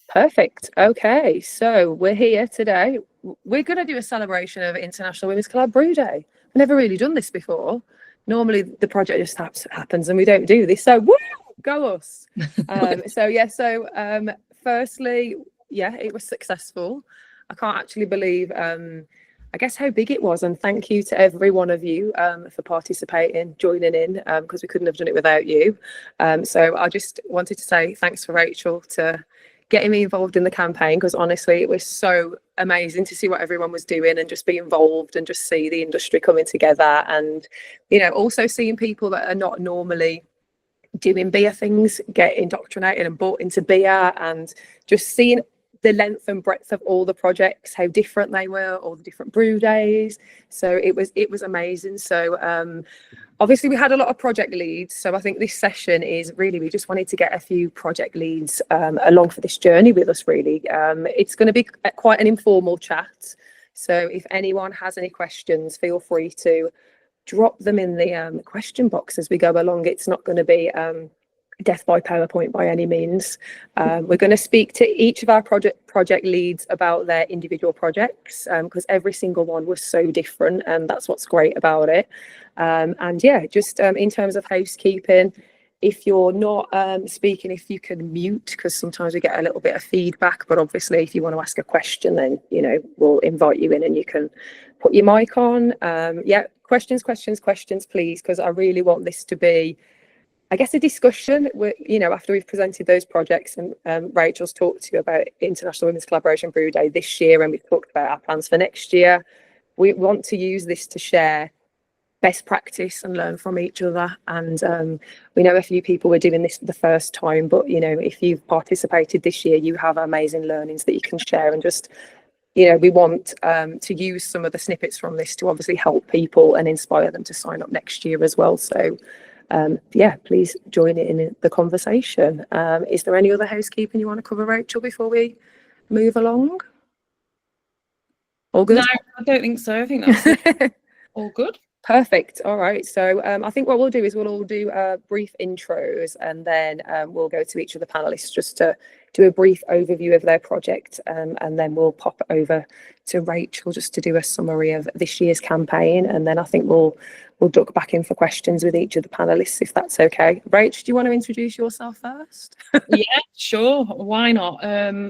Perfect. Okay, so we're here today. We're going to do a celebration of International Women's Collab Brew Day. I've never really done this before. Normally the project just happens and we don't do this. So woo, go us. Firstly, yeah, it was successful. I can't actually believe, I guess, how big it was. And thank you to every one of you for participating, joining in, because we couldn't have done it without you. So I just wanted to say thanks for Rachel to getting me involved in the campaign, because honestly it was so amazing to see what everyone was doing and just be involved and just see the industry coming together, and also seeing people that are not normally doing beer things get indoctrinated and bought into beer, and just seeing the length and breadth of all the projects, how different they were, all the different brew days. So it was amazing. So obviously we had a lot of project leads, so I think this session is really, we just wanted to get a few project leads along for this journey with us, really. It's going to be quite an informal chat, so if anyone has any questions, feel free to drop them in the question box as we go along. It's not going to be death by PowerPoint by any means. We're going to speak to each of our project leads about their individual projects, because every single one was so different, and that's what's great about it. And yeah, just in terms of housekeeping, if you're not speaking, if you can mute, because sometimes we get a little bit of feedback, but obviously if you want to ask a question, then we'll invite you in and you can put your mic on. Yeah, questions please, because I really want this to be, I guess, a discussion. After we've presented those projects, and Rachel's talked to you about International Women's Collaboration Brew Day this year, and we've talked about our plans for next year. We want to use this to share best practice and learn from each other. And we know a few people were doing this for the first time, but if you've participated this year, you have amazing learnings that you can share. And just we want to use some of the snippets from this to obviously help people and inspire them to sign up next year as well. So yeah, please join in the conversation. Is there any other housekeeping you want to cover, Rachel, before we move along? All good? No, I don't think so. I think that's all good. Perfect. All right. So I think what we'll do is we'll all do brief intros, and then we'll go to each of the panelists just to do a brief overview of their project, and then we'll pop over to Rachel just to do a summary of this year's campaign, and then I think we'll duck back in for questions with each of the panelists, if that's okay. Rach, do you want to introduce yourself first? Yeah, sure. Why not?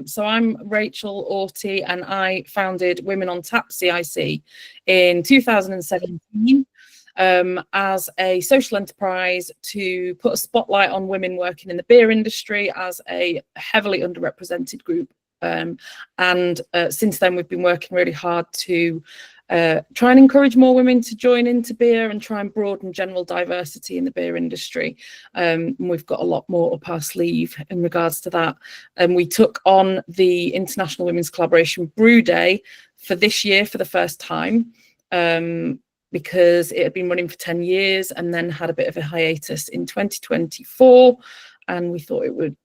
So I'm Rachel Auty, and I founded Women On Tap CIC in 2017 as a social enterprise to put a spotlight on women working in the beer industry as a heavily underrepresented group. And since then, we've been working really hard to try and encourage more women to join into beer and try and broaden general diversity in the beer industry. And we've got a lot more up our sleeve in regards to that. And we took on the International Women's Collaboration Brew Day for this year for the first time, because it had been running for 10 years and then had a bit of a hiatus in 2024. And we thought it would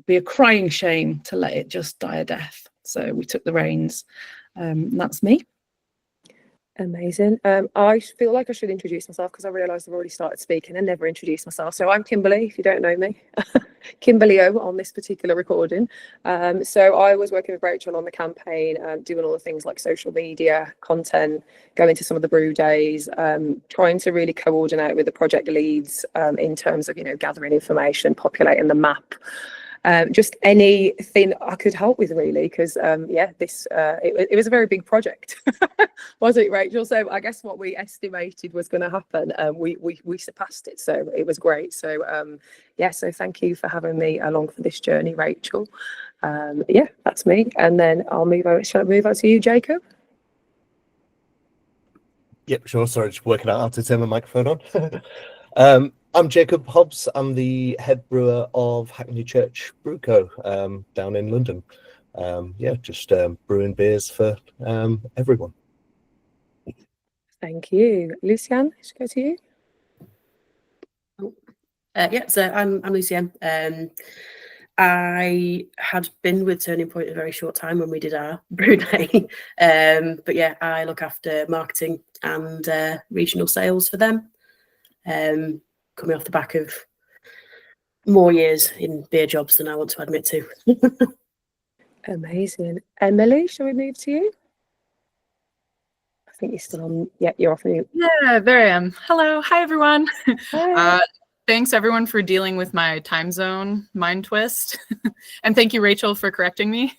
be a crying shame to let it just die a death. So we took the reins. That's me. Amazing. I feel like I should introduce myself because I realised I've already started speaking and never introduced myself. So I'm Kimberley, if you don't know me. Kimberley O on this particular recording. So I was working with Rachel on the campaign, doing all the things like social media, content, going to some of the brew days, trying to really coordinate with the project leads in terms of, gathering information, populating the map. Just anything I could help with, really, because yeah, it was a very big project, wasn't it, Rachel? So I guess what we estimated was going to happen, we surpassed it, so it was great. So yeah, so thank you for having me along for this journey, Rachel. Yeah, that's me, and then I'll move over. Shall I move over to you, Jacob? Yep, sure. Sorry, just working out how to turn my microphone on. I'm Jacob Hobbs. I'm the head brewer of Hackney Church Brew Co. Down in London. Yeah, just brewing beers for everyone. Thank you. Lucienne, should I go to you? Yeah, so I'm Lucienne. I had been with Turning Point a very short time when we did our brew day. But yeah, I look after marketing and regional sales for them. Coming off the back of more years in beer jobs than I want to admit to. Amazing. Emily, shall we move to you? I think you're still on. Yeah, you're off mute. Yeah, there I am. Hello. Hi, everyone. Hi. Thanks, everyone, for dealing with my time zone mind twist. And thank you, Rachel, for correcting me.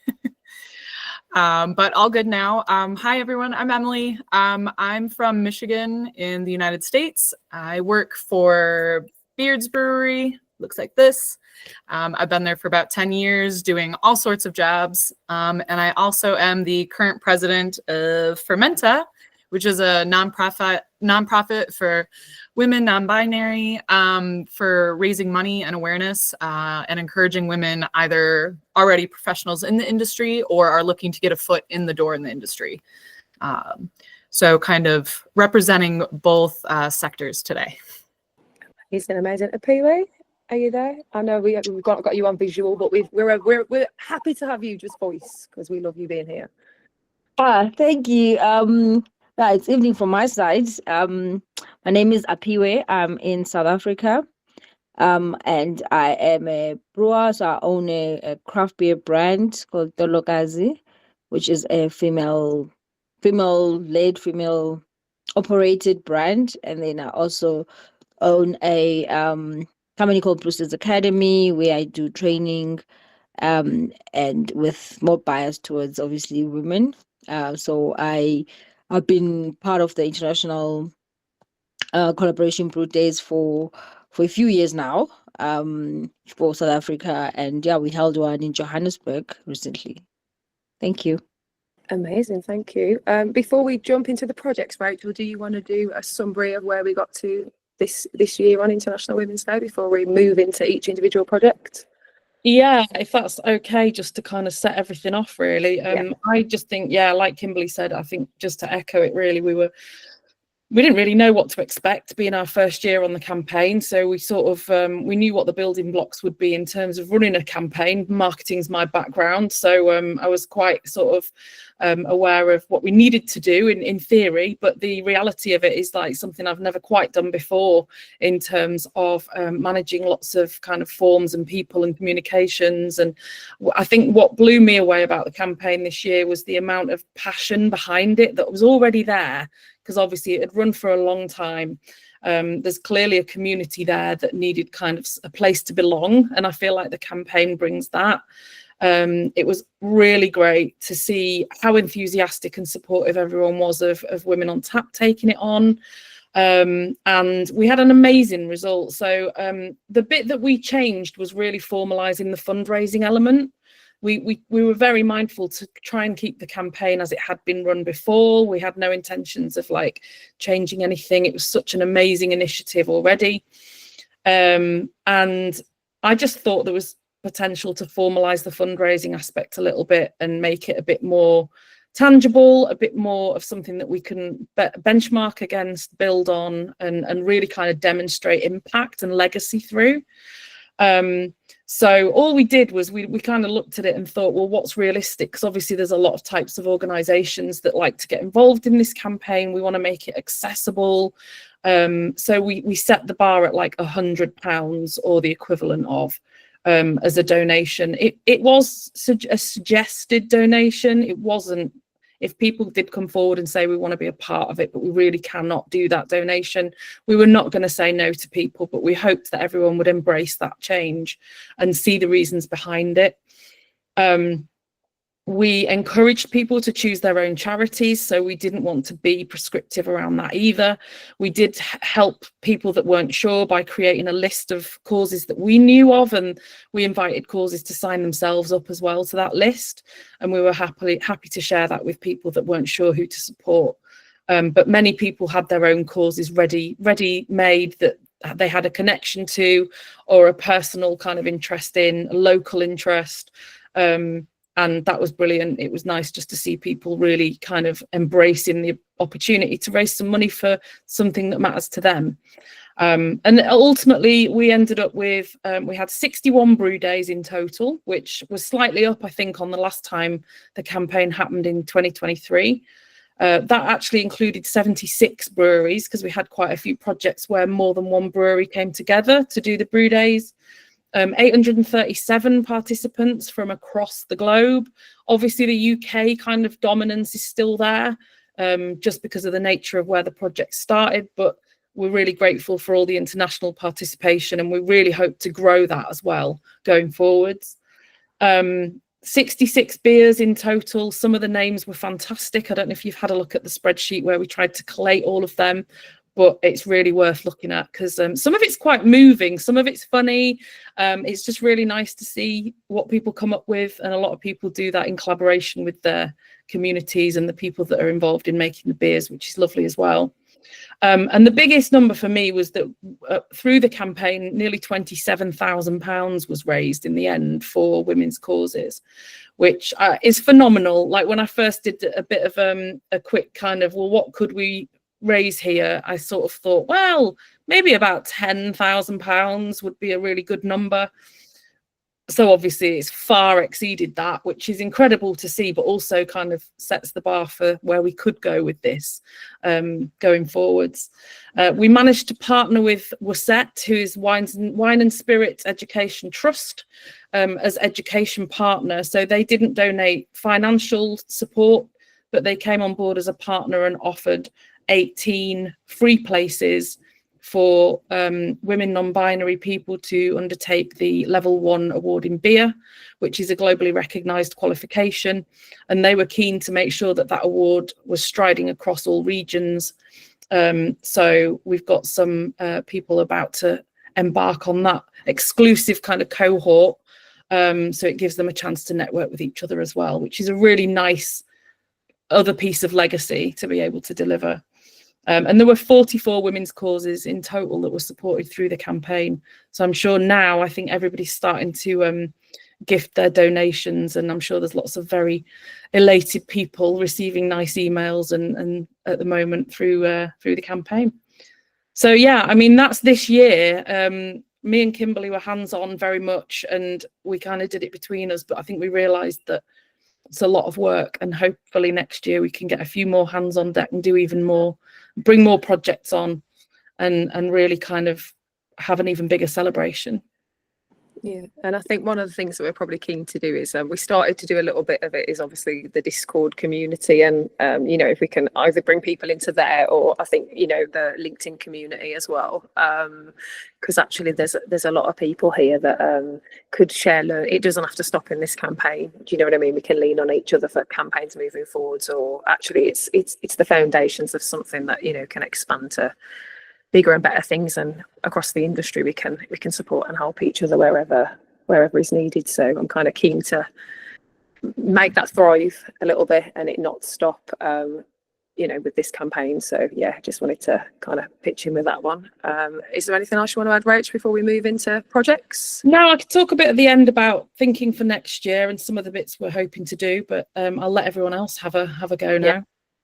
But all good now. Hi, everyone. I'm Emily. I'm from Michigan in the United States. I work for Beard's Brewery. Looks like this. I've been there for about 10 years doing all sorts of jobs. And I also am the current president of Fermenta, which is a nonprofit for women, non-binary, for raising money and awareness and encouraging women either already professionals in the industry or are looking to get a foot in the door in the industry. So kind of representing both sectors today. Amazing, amazing. APIWE, are you there? I know we've got you on visual, but we're happy to have you just voice because we love you being here. Thank you. It's evening from my side. My name is APIWE. I'm in South Africa, and I am a brewer. So I own a craft beer brand called Tolokazi, which is a female-led, female-operated brand. And then I also own a company called Brewsters Academy, where I do training, and with more bias towards obviously women. So I've been part of the international collaboration brew days for a few years now, for South Africa, and yeah, we held one in Johannesburg recently. Thank you. Amazing, thank you. Before we jump into the projects, Rachel, do you want to do a summary of where we got to this year on International Women's Day before we move into each individual project? Yeah, if that's okay, just to kind of set everything off, really. Yeah. I just think, yeah, like Kimberley said, I think just to echo it, really, we didn't really know what to expect being our first year on the campaign. So we sort of, we knew what the building blocks would be in terms of running a campaign. Marketing's my background. So I was quite sort of aware of what we needed to do in theory, but the reality of it is like something I've never quite done before in terms of managing lots of kind of forms and people and communications. And I think what blew me away about the campaign this year was the amount of passion behind it that was already there, because obviously it had run for a long time. There's clearly a community there that needed kind of a place to belong, and I feel like the campaign brings that. It was really great to see how enthusiastic and supportive everyone was of Women on Tap taking it on, and we had an amazing result. So the bit that we changed was really formalising the fundraising element. We were very mindful to try and keep the campaign as it had been run before. We had no intentions of like changing anything. It was such an amazing initiative already. And I just thought there was potential to formalise the fundraising aspect a little bit and make it a bit more tangible, a bit more of something that we can benchmark against, build on, and really kind of demonstrate impact and legacy through. So all we did was we kind of looked at it and thought, well, what's realistic? Because obviously there's a lot of types of organisations that like to get involved in this campaign. We want to make it accessible. So we set the bar at like £100 or the equivalent of as a donation. It was a suggested donation. It wasn't, if people did come forward and say we want to be a part of it, but we really cannot do that donation, we were not going to say no to people, but we hoped that everyone would embrace that change and see the reasons behind it. We encouraged people to choose their own charities, so we didn't want to be prescriptive around that either. We did help people that weren't sure by creating a list of causes that we knew of, and we invited causes to sign themselves up as well to that list, and we were happy to share that with people that weren't sure who to support. But many people had their own causes ready-made that they had a connection to, or a personal kind of interest in, a local interest. And that was brilliant. It was nice just to see people really kind of embracing the opportunity to raise some money for something that matters to them. And ultimately, we ended up with, we had 61 brew days in total, which was slightly up, I think, on the last time the campaign happened in 2023. That actually included 76 breweries, because we had quite a few projects where more than one brewery came together to do the brew days. 837 participants from across the globe. Obviously, the UK kind of dominance is still there, just because of the nature of where the project started, but we're really grateful for all the international participation, and we really hope to grow that as well going forwards. 66 beers in total. Some of the names were fantastic. I don't know if you've had a look at the spreadsheet where we tried to collate all of them, but it's really worth looking at because some of it's quite moving, some of it's funny. It's just really nice to see what people come up with, and a lot of people do that in collaboration with their communities and the people that are involved in making the beers, which is lovely as well. And the biggest number for me was that through the campaign, nearly £27,000 was raised in the end for women's causes, which is phenomenal. Like when I first did a bit of a quick kind of, well, what could we raise here? I sort of thought, well, maybe about £10,000 would be a really good number. So obviously it's far exceeded that, which is incredible to see, but also kind of sets the bar for where we could go with this going forwards. We managed to partner with WUSET, who is Wine and Spirits Education Trust, as education partner. So they didn't donate financial support, but they came on board as a partner and offered 18 free places for women non-binary people to undertake the level 1 award in beer, which is a globally recognised qualification, and they were keen to make sure that that award was striding across all regions. So we've got some people about to embark on that exclusive kind of cohort, so it gives them a chance to network with each other as well, which is a really nice other piece of legacy to be able to deliver. And there were 44 women's causes in total that were supported through the campaign. So I'm sure now, I think everybody's starting to gift their donations, and I'm sure there's lots of very elated people receiving nice emails and at the moment through the campaign. So yeah, I mean, that's this year. Me and Kimberley were hands-on very much, and we kind of did it between us, but I think we realised that it's a lot of work, and hopefully next year we can get a few more hands on deck and do even more, bring more projects on, and really kind of have an even bigger celebration. Yeah, and I think one of the things that we're probably keen to do is we started to do a little bit of it is obviously the Discord community, and you know, if we can either bring people into there, or I think, you know, the LinkedIn community as well, because actually there's a lot of people here that could share. It doesn't have to stop in this campaign. Do you know what I mean? We can lean on each other for campaigns moving forwards, or actually it's the foundations of something that, you know, can expand to bigger and better things, and across the industry we can support and help each other wherever is needed. So I'm kind of keen to make that thrive a little bit and it not stop, you know, with this campaign. So yeah, just wanted to kind of pitch in with that one. Is there anything else you want to add, Rach, before we move into projects? No, I could talk a bit at the end about thinking for next year and some of the bits we're hoping to do, but I'll let everyone else have a go now. Yeah.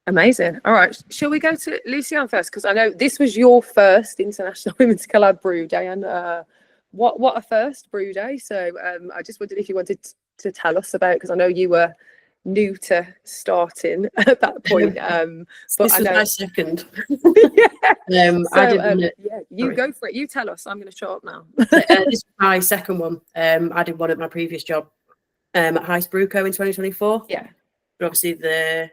Amazing. All right, shall we go to Lucienne first, because I know this was your first International Women's Collab Brew Day, and what a first brew day. So I just wondered if you wanted to tell us about, because I know you were new to starting at that point, but this was my second. Yeah. I didn't, yeah, you go for it, you tell us. I'm going to shut up now. this was my second one. I did one at my previous job at Heist Brewco in 2024. Yeah, but obviously the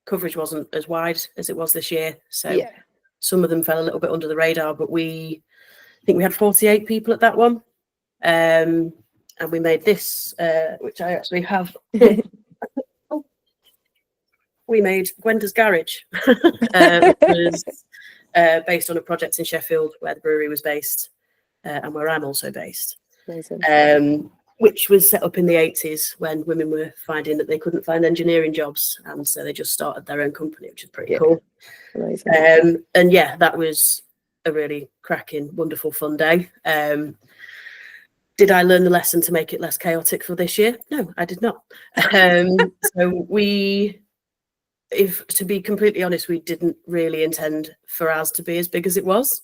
coverage wasn't as wide as it was this year, so yeah, some of them fell a little bit under the radar, but I think we had 48 people at that one, and we made this, which I actually have. We made Gwenda's Garage, which was based on a project in Sheffield where the brewery was based, and where I'm also based. amazing. Which was set up in the 80s when women were finding that they couldn't find engineering jobs, and so they just started their own company, which is pretty cool. Amazing. And yeah, that was a really cracking, wonderful, fun day. Did I learn the lesson to make it less chaotic for this year? No, I did not. So to be completely honest, we didn't really intend for ours to be as big as it was.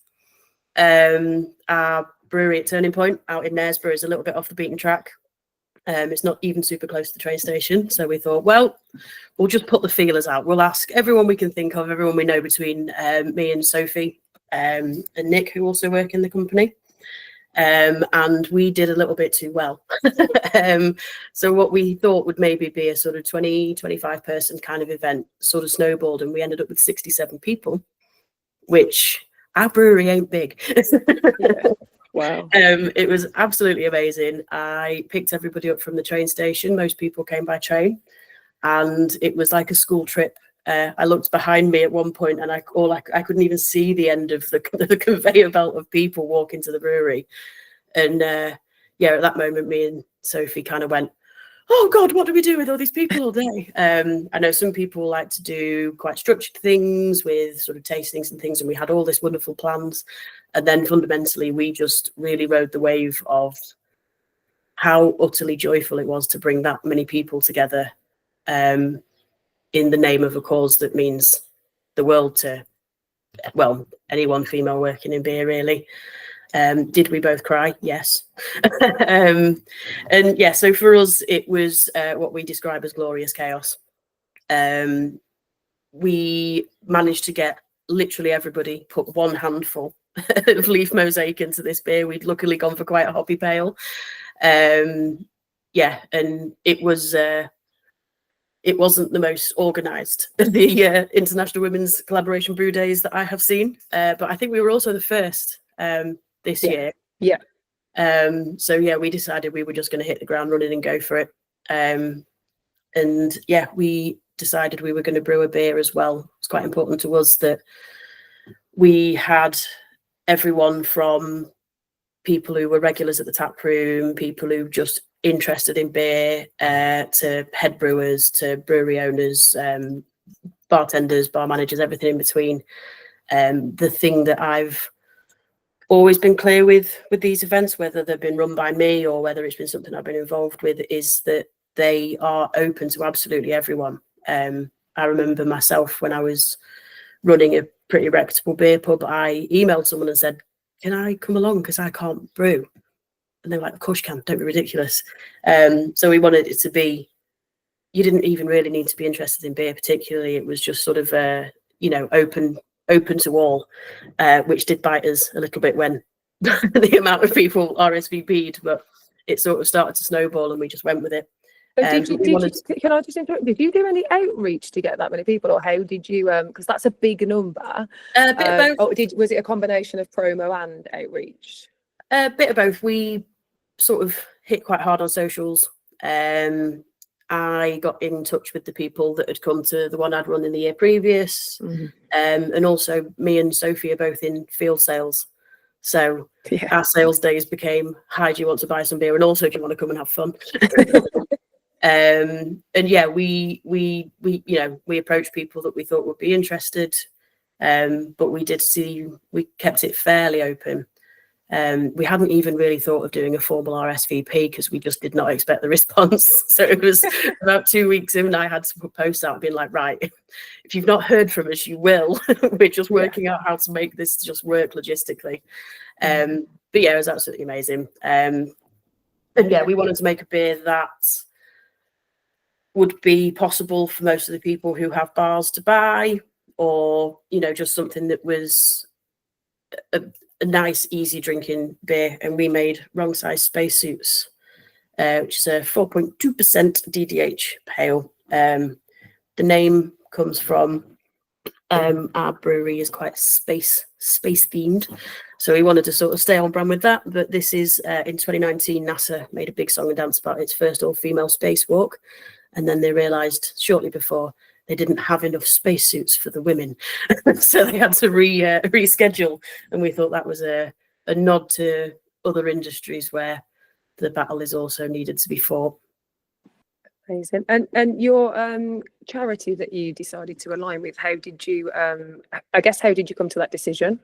Our brewery at Turning Point out in Knaresborough is a little bit off the beaten track. It's not even super close to the train station, so we thought, well, we'll just put the feelers out. We'll ask everyone we can think of, everyone we know between me and Sophie and Nick, who also work in the company, And we did a little bit too well. So what we thought would maybe be a sort of 20, 25 person kind of event sort of snowballed, and we ended up with 67 people, which our brewery ain't big. Yeah. Wow. It was absolutely amazing. I picked everybody up from the train station. Most people came by train, and it was like a school trip. I looked behind me at one point, and I couldn't even see the end of the conveyor belt of people walking to the brewery. And yeah, at that moment, me and Sophie kind of went, "Oh God, what do we do with all these people all day?" I know some people like to do quite structured things with sort of tastings and things, and we had all this wonderful plans. And then fundamentally, we just really rode the wave of how utterly joyful it was to bring that many people together. In the name of a cause that means the world to, well, anyone female working in beer, really. Did we both cry? Yes. And yeah, so for us, it was what we describe as glorious chaos. We managed to get literally everybody put one handful of leaf mosaic into this beer. We'd luckily gone for quite a hoppy pale. Yeah, and it was... it wasn't the most organised of the International Women's Collaboration Brew Days that I have seen, but I think we were also the first this year. Yeah. So yeah, we decided we were just going to hit the ground running and go for it. And yeah, we decided we were going to brew a beer as well. It's quite important to us that we had everyone from people who were regulars at the tap room, people who just interested in beer, to head brewers, to brewery owners, bartenders, bar managers, everything in between. The thing that I've always been clear with these events, whether they've been run by me or whether it's been something I've been involved with, is that they are open to absolutely everyone. I remember myself when I was running a pretty reputable beer pub, I emailed someone and said, "Can I come along because I can't brew?" And they were like, "Of course you can, don't be ridiculous." So we wanted it to be, you didn't even really need to be interested in beer particularly. It was just sort of, you know, open to all, which did bite us a little bit when the amount of people RSVP'd, but it sort of started to snowball and we just went with it. So can I just interrupt? Did you do any outreach to get that many people, or how did you? Because that's a big number. A bit of both. Was it a combination of promo and outreach? A bit of both. We sort of hit quite hard on socials. I got in touch with the people that had come to the one I'd run in the year previous. Mm-hmm. And also me and Sophie are both in field sales. So yeah, our sales days became, "Hi, do you want to buy some beer? And also, do you want to come and have fun?" And yeah, we you know, we approached people that we thought would be interested. But we kept it fairly open. We hadn't even really thought of doing a formal RSVP because we just did not expect the response. So it was about 2 weeks in, I had to put posts out being like, "Right, if you've not heard from us, you will." We're just working out how to make this just work logistically. But yeah, it was absolutely amazing. And yeah, we wanted to make a beer that would be possible for most of the people who have bars to buy, or, you know, just something that was a nice, easy drinking beer. And we made Wrong Size Spacesuits, which is a 4.2% DDH pale. The name comes from our brewery is quite space themed, so we wanted to sort of stay on brand with that. But this is in 2019, NASA made a big song and dance about its first all-female spacewalk, and then they realized shortly before they didn't have enough spacesuits for the women. So they had to reschedule. And we thought that was a nod to other industries where the battle is also needed to be fought. Amazing. And your charity that you decided to align with, how did you, I guess, how did you come to that decision?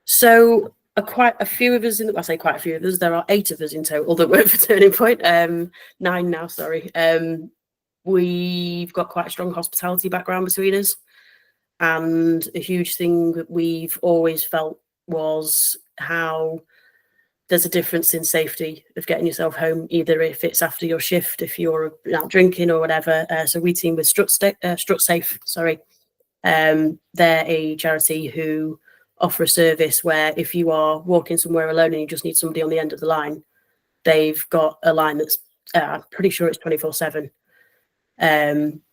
So quite a few of us, I say quite a few of us, there are 8 of us in total that work for Turning Point, 9 now, sorry. We've got quite a strong hospitality background between us, and a huge thing that we've always felt was how there's a difference in safety of getting yourself home, either if it's after your shift, if you're out drinking or whatever. So we team with Strut Safe, sorry. They're a charity who offer a service where if you are walking somewhere alone and you just need somebody on the end of the line, they've got a line that's I'm pretty sure it's 24/7.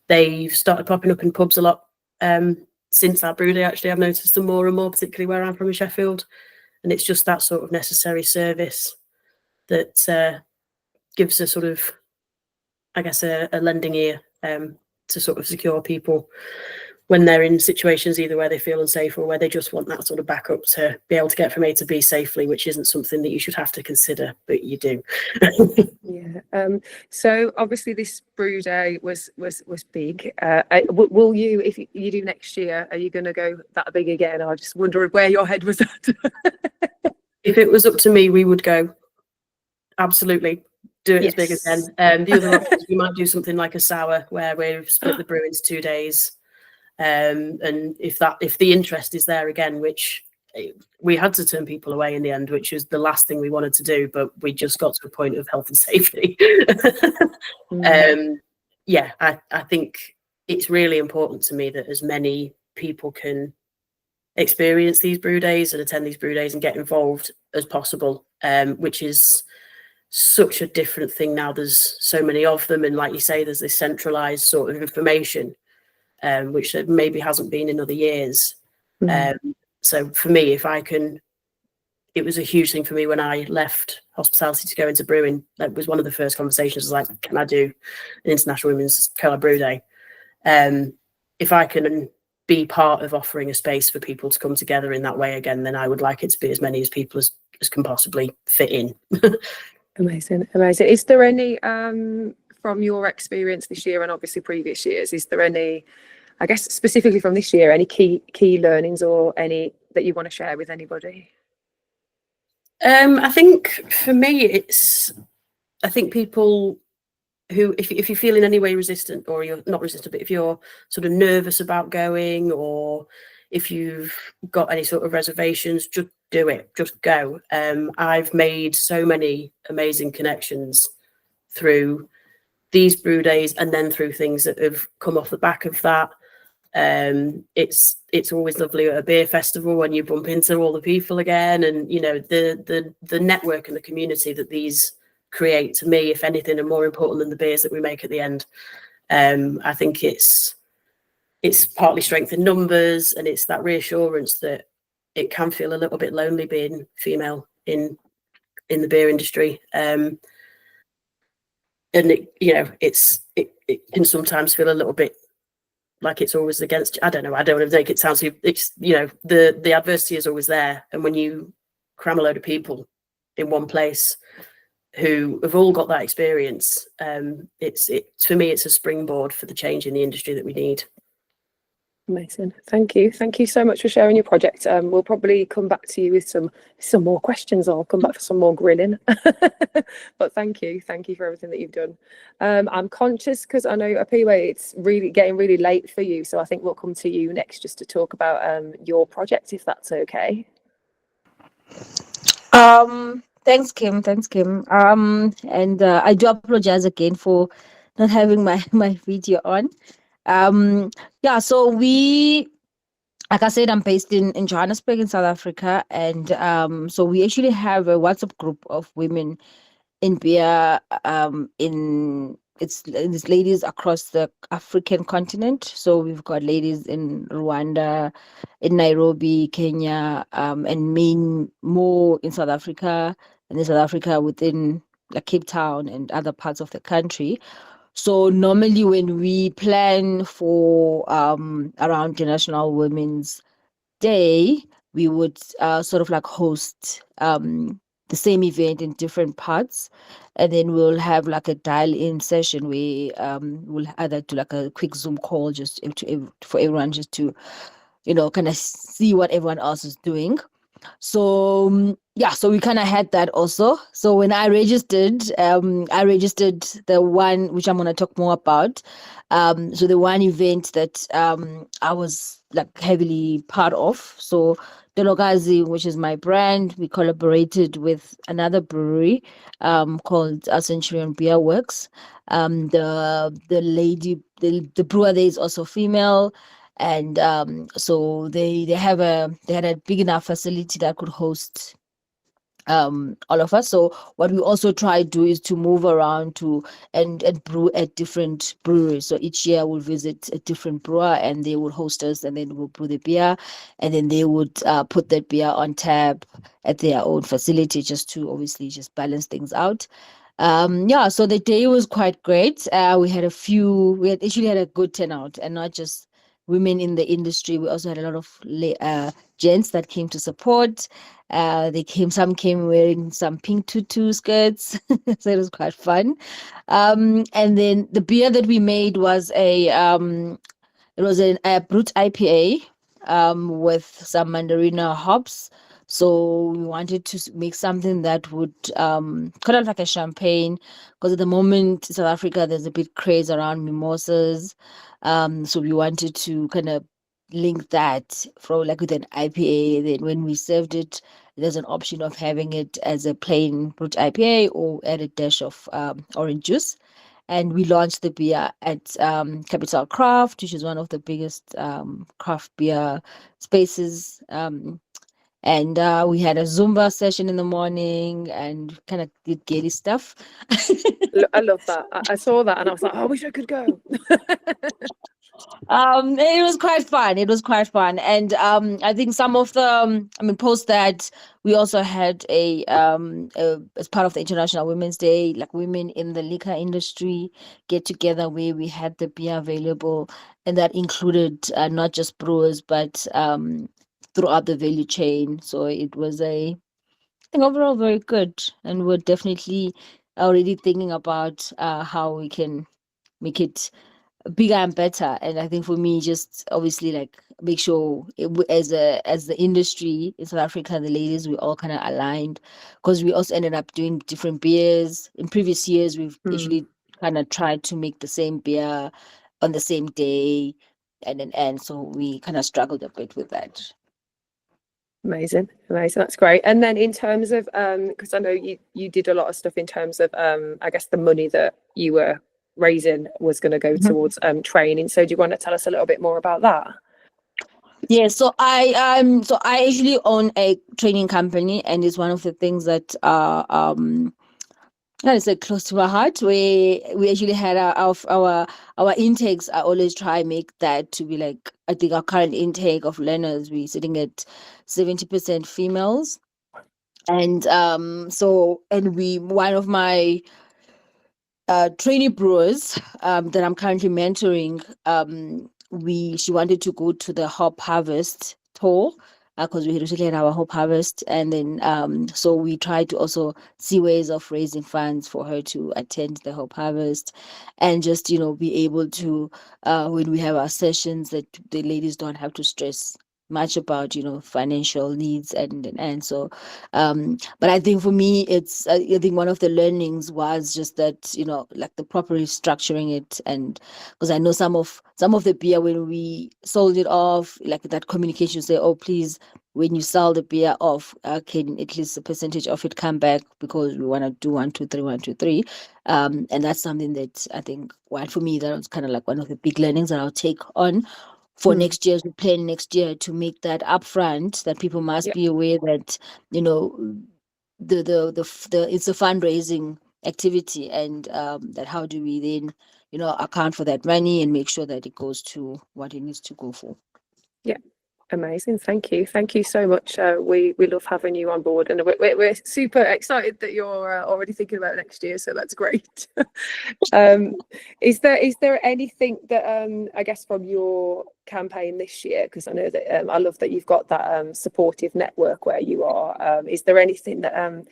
They've started popping up in pubs a lot since our brew day. Actually, I've noticed them more and more, particularly where I'm from in Sheffield, and it's just that sort of necessary service that gives a sort of, I guess, a lending ear to sort of secure people when they're in situations either where they feel unsafe or where they just want that sort of backup to be able to get from A to B safely, which isn't something that you should have to consider, but you do. Yeah. So obviously this brew day was big. Will you, if you do next year, are you going to go that big again? I just wonder where your head was at. If it was up to me, we would go absolutely do it as big as then. The other options, we might do something like a sour where we've split the brew into 2 days. And if the interest is there again, which we had to turn people away in the end, which was the last thing we wanted to do, but we just got to a point of health and safety. Yeah, I think it's really important to me that as many people can experience these brew days and attend these brew days and get involved as possible, which is such a different thing now. There's so many of them, and like you say, there's this centralized sort of information, which maybe hasn't been in other years. So for me, if I can, it was a huge thing for me when I left hospitality to go into brewing. That was one of the first conversations, like, can I do an International Women's Collab Brew Day? If I can be part of offering a space for people to come together in that way again, then I would like it to be as many as people as can possibly fit in. Amazing. Is there any, from your experience this year and obviously previous years, is there any, I guess specifically from this year, any key learnings or any that you want to share with anybody? I think for me, I think people who, if you feel in any way resistant, or you're not resistant, but if you're sort of nervous about going, or if you've got any sort of reservations, just do it, just go. I've made so many amazing connections through these brew days and then through things that have come off the back of that. It's always lovely at a beer festival when you bump into all the people again, and you know, the network and the community that these create, to me, if anything, are more important than the beers that we make at the end. I think it's partly strength in numbers, and it's that reassurance that it can feel a little bit lonely being female in the beer industry. And it, you know, it can sometimes feel a little bit like it's always against, I don't know, I don't want to make it sound too, it's, you know, the adversity is always there. And when you cram a load of people in one place who have all got that experience, for me, it's a springboard for the change in the industry that we need. Amazing. Thank you so much for sharing your project. We'll probably come back to you with some more questions. I'll come back for some more grilling. But thank you for everything that you've done. I'm conscious, because I know APIWE, it's really getting really late for you, so I think we'll come to you next just to talk about your project, if that's okay. Thanks, Kim. And I do apologize again for not having my video on. Yeah, so we, like I said, I'm based in Johannesburg in South Africa, and so we actually have a WhatsApp group of women in beer. It's ladies across the African continent. So we've got ladies in Rwanda, in Nairobi, Kenya, and more in South Africa, and in South Africa within like Cape Town and other parts of the country. So normally when we plan for around International Women's Day, we would sort of like host the same event in different parts, and then we'll have like a dial-in session where we'll either do like a quick Zoom call just for everyone, just to, you know, kind of see what everyone else is doing. So yeah, so we kind of had that also. So when I registered the one which I'm going to talk more about. So the one event that I was like heavily part of. So Tolokazi, which is my brand, we collaborated with another brewery called Centurion Beer Works. The brewer there is also female. And so they had a big enough facility that could host all of us. So what we also try to do is to move around to and brew at different breweries. So each year we'll visit a different brewer and they would host us, and then we'll brew the beer, and then they would put that beer on tap at their own facility, just to obviously just balance things out. Yeah, so the day was quite great. We had actually had a good turnout, and not just women in the industry. We also had a lot of gents that came to support. Some came wearing some pink tutu skirts, so it was quite fun. And then the beer that we made was a brut IPA with some mandarina hops. So we wanted to make something that would kind of like a champagne, because at the moment in South Africa there's a big craze around mimosas. So we wanted to kind of link that from like with an IPA. Then when we served it, there's an option of having it as a plain brut IPA or add a dash of orange juice. And we launched the beer at Capital Craft, which is one of the biggest craft beer spaces. And we had a Zumba session in the morning and kind of did gaily stuff. I love that. I saw that and I was like, oh, I wish I could go. It was quite fun. It was quite fun. And I think some of the, post that, we also had as part of the International Women's Day, like women in the liquor industry get together where we had the beer available, and that included not just brewers, but throughout the value chain. So it was I think overall very good, and we're definitely already thinking about how we can make it bigger and better. And I think for me, just obviously like make sure as the industry in South Africa, the ladies, we all kind of aligned, because we also ended up doing different beers. In previous years, we've actually kind of tried to make the same beer on the same day, and so we kind of struggled a bit with that. Amazing, that's great. And then in terms of because I know you did a lot of stuff in terms of I guess the money that you were raising was going to go towards training. So do you want to tell us a little bit more about that? Yeah, so I actually own a training company, and it's one of the things that that is close to my heart. We actually had our intakes. I always try and make that to be like, I think our current intake of learners, we're sitting at 70% females. And one of my trainee brewers that I'm currently mentoring, she wanted to go to the Hop Harvest tour, because we had recently had our Hop Harvest, and then so we tried to also see ways of raising funds for her to attend the Hop Harvest, and just be able to when we have our sessions, that the ladies don't have to stress much about financial needs, and so but I think for me it's I think one of the learnings was just that like the proper structuring it, and because I know some of the beer, when we sold it off, like that communication, say, oh please, when you sell the beer off, can at least a percentage of it come back, because we want to do 1, 2, 3, 1, 2, 3. And that's something that I think, for me, that was kind of like one of the big learnings that I'll take on for next year. We plan next year to make that upfront, that people must be aware that it's a fundraising activity, and that how do we then account for that money and make sure that it goes to what it needs to go for. Yeah, amazing. Thank you so much. We love having you on board, and we're super excited that you're already thinking about next year, so that's great. Is there anything that I guess from your campaign this year, because I know that I love that you've got that supportive network where you are, is there anything that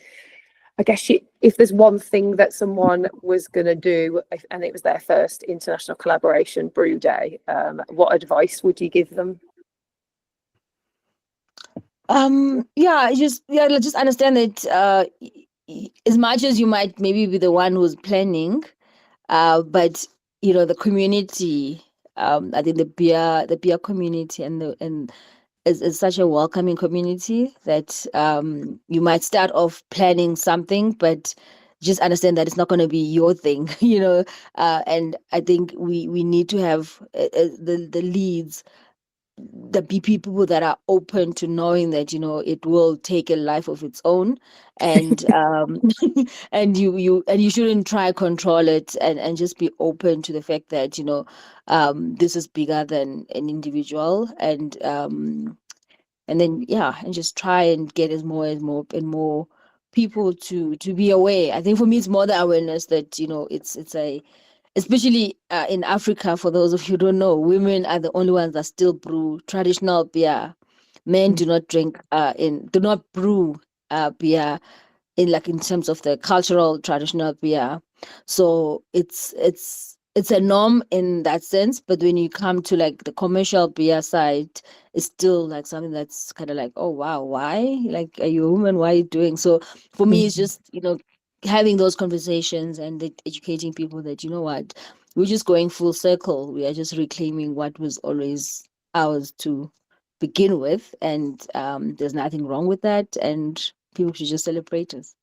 I guess if there's one thing that someone was going to do and it was their first international collaboration brew day, what advice would you give them? Just understand that as much as you might maybe be the one who's planning, but the community, I think the beer community and is such a welcoming community that you might start off planning something, but just understand that it's not going to be your thing, and I think we need to have the leads the be people that are open to knowing that, you know, it will take a life of its own, and and you shouldn't try control it, and just be open to the fact that, you know, this is bigger than an individual, and then yeah, and just try and get as more people to be aware. I think for me it's more the awareness that, you know, it's a, especially in Africa, for those of you who don't know, women are the only ones that still brew traditional beer. Men do not do not brew beer in terms of the cultural traditional beer. So it's a norm in that sense. But when you come to like the commercial beer side, it's still like something that's kind of like, oh wow, why? Like, are you a woman? Why are you doing? So for me, it's just, you know, having those conversations and educating people that, you know what, we're just going full circle. We are just reclaiming what was always ours to begin with, and there's nothing wrong with that, and people should just celebrate us.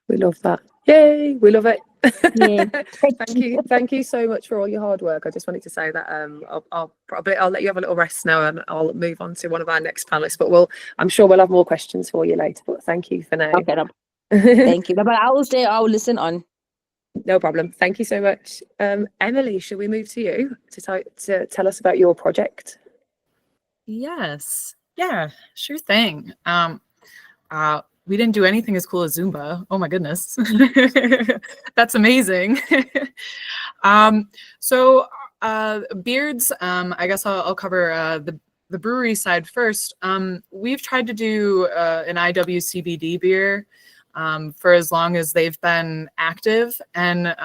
We love that. Yay, we love it. Yeah. Thank you so much for all your hard work. I just wanted to say that I'll let you have a little rest now, and I'll move on to one of our next panelists, but I'm sure we'll have more questions for you later, but thank you for now. Okay, thank you. But I will listen on. No problem. Thank you so much. Emily, should we move to you to tell us about your project? Yes. Yeah, sure thing. We didn't do anything as cool as Zumba. Oh my goodness. That's amazing. So beards, I guess I'll cover the brewery side first. We've tried to do an IWCBD beer for as long as they've been active. And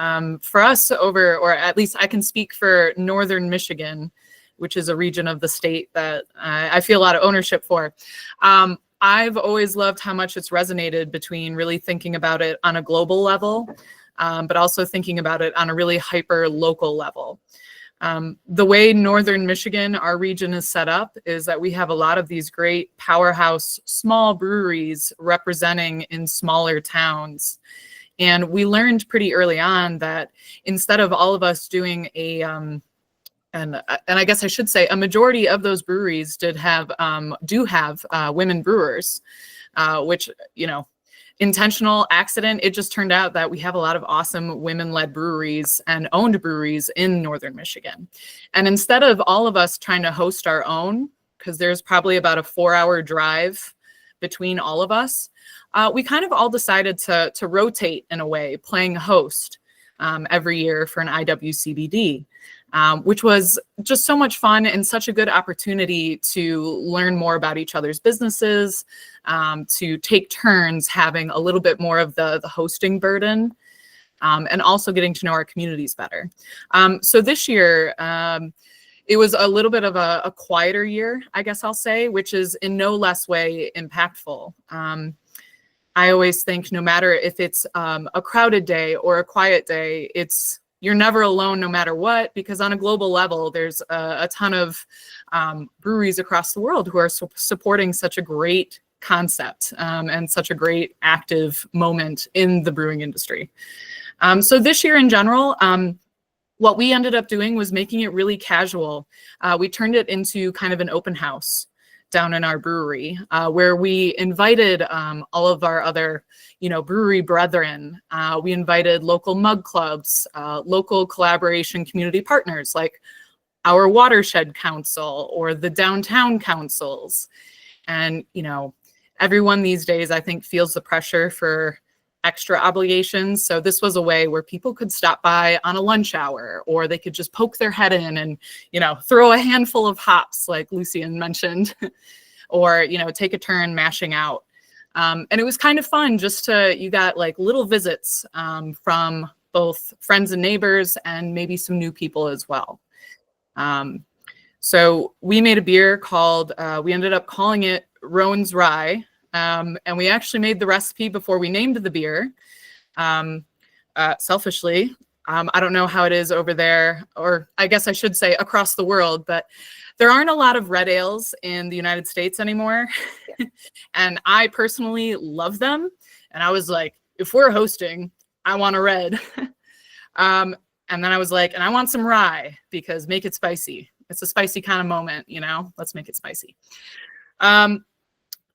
for us or at least I can speak for Northern Michigan, which is a region of the state that I feel a lot of ownership for. I've always loved how much it's resonated between really thinking about it on a global level, but also thinking about it on a really hyper local level. The way Northern Michigan, our region, is set up is that we have a lot of these great powerhouse small breweries representing in smaller towns. And we learned pretty early on that instead of all of us doing and I guess I should say a majority of those breweries do have women brewers, which, you know, intentional accident. It just turned out that we have a lot of awesome women-led breweries and owned breweries in Northern Michigan. And instead of all of us trying to host our own, because there's probably about a 4-hour drive between all of us, we kind of all decided to rotate in a way, playing host every year for an IWCBD. Which was just so much fun and such a good opportunity to learn more about each other's businesses, to take turns having a little bit more of the hosting burden, and also getting to know our communities better. So this year, it was a little bit of a quieter year, I guess I'll say, which is in no less way impactful. I always think no matter if it's a crowded day or a quiet day, you're never alone no matter what, because on a global level, there's a ton of breweries across the world who are supporting such a great concept and such a great active moment in the brewing industry. So this year in general, what we ended up doing was making it really casual. We turned it into kind of an open house down in our brewery, where we invited all of our other, brewery brethren. We invited local mug clubs, local collaboration community partners like our watershed council or the downtown councils. And, everyone these days, I think, feels the pressure for extra obligations. So this was a way where people could stop by on a lunch hour, or they could just poke their head in and, throw a handful of hops like Lucienne mentioned, or, take a turn mashing out. And it was kind of fun you got like little visits from both friends and neighbors and maybe some new people as well. So we made a beer called, we ended up calling it Roan's Rye. And we actually made the recipe before we named the beer. Selfishly, I don't know how it is over there, or I guess I should say across the world, but there aren't a lot of red ales in the United States anymore. And I personally love them. And I was like, if we're hosting, I want a red. And then I was like, and I want some rye because make it spicy. it's a spicy kind of moment, you know, let's make it spicy.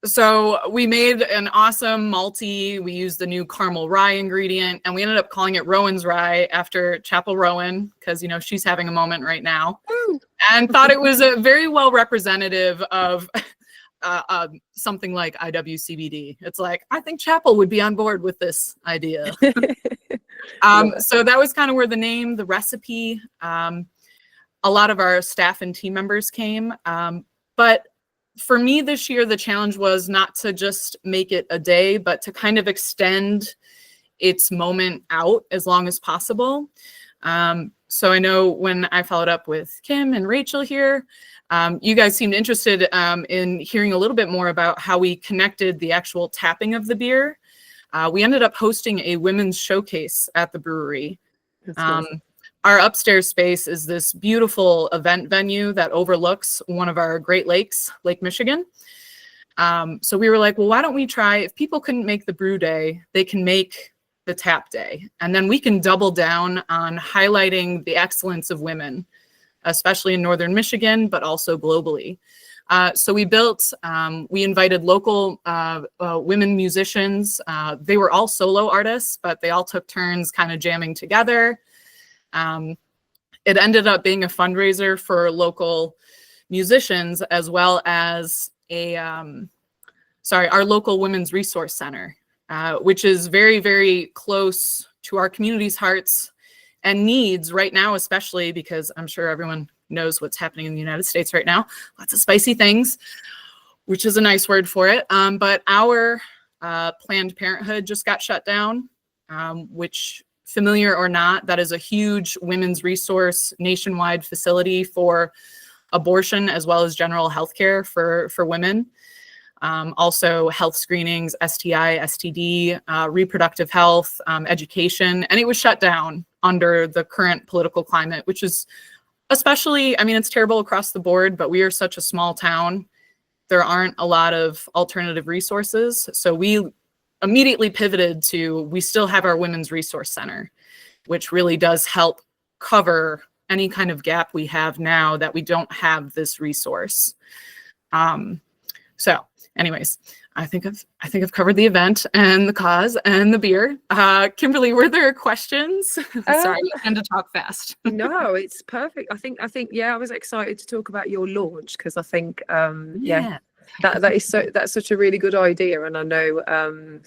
So we made an awesome malty. We used the new caramel rye ingredient, and we ended up calling it Rowan's Rye after Chapel Rowan, because, you know, she's having a moment right now. And thought it was a very well representative of something like IWCBD. It's like, I think Chapel would be on board with this idea. So that was kind of where the name, the recipe, a lot of our staff and team members came. But for me this year, the challenge was not to just make it a day, but to kind of extend its moment out as long as possible. So I know when I followed up with Kim and Rachel here, you guys seemed interested in hearing a little bit more about how we connected the actual tapping of the beer. We ended up hosting a women's showcase at the brewery. Our upstairs space is this beautiful event venue that overlooks one of our Great Lakes, Lake Michigan. So we were like, well, why don't we try, if people couldn't make the brew day, they can make the tap day. And then we can double down on highlighting the excellence of women, especially in Northern Michigan, but also globally. So we invited local women musicians. They were all solo artists, but they all took turns kind of jamming together. It ended up being a fundraiser for local musicians, as well as our local Women's Resource Center, which is very, very close to our community's hearts and needs right now, especially because I'm sure everyone knows what's happening in the United States right now. Lots of spicy things, which is a nice word for it. But our Planned Parenthood just got shut down, which, familiar or not, that is a huge women's resource nationwide facility for abortion as well as general health care for women. Also health screenings, STI, STD, reproductive health, education, and it was shut down under the current political climate, which is especially, I mean, it's terrible across the board, but we are such a small town. There aren't a lot of alternative resources. So we immediately pivoted to, we still have our Women's Resource Center, which really does help cover any kind of gap we have now that we don't have this resource. So anyways, I think I've covered the event and the cause and the beer. Kimberly, were there questions? Sorry, I tend to talk fast. No, it's perfect. I think, yeah, I was excited to talk about your launch, because I think, that's such a really good idea. And I know,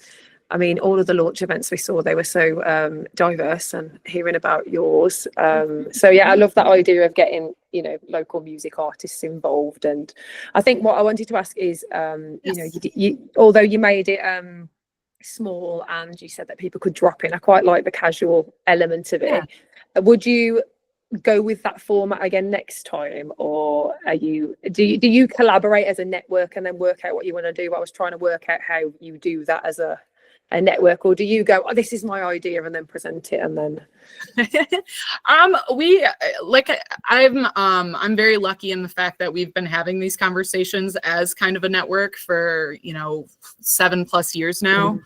I mean, all of the launch events we saw, they were so diverse, and hearing about yours. So yeah, I love that idea of getting, you know, local music artists involved. And I think what I wanted to ask is, you know, you although you made it small and you said that people could drop in, I quite like the casual element of it. Would you go with that format again next time, or do you collaborate as a network and then work out what you want to do? I was trying to work out how you do that as a network, or do you go, oh, this is my idea, and then present it, and then I'm very lucky in the fact that we've been having these conversations as kind of a network for, you know, 7+ years now.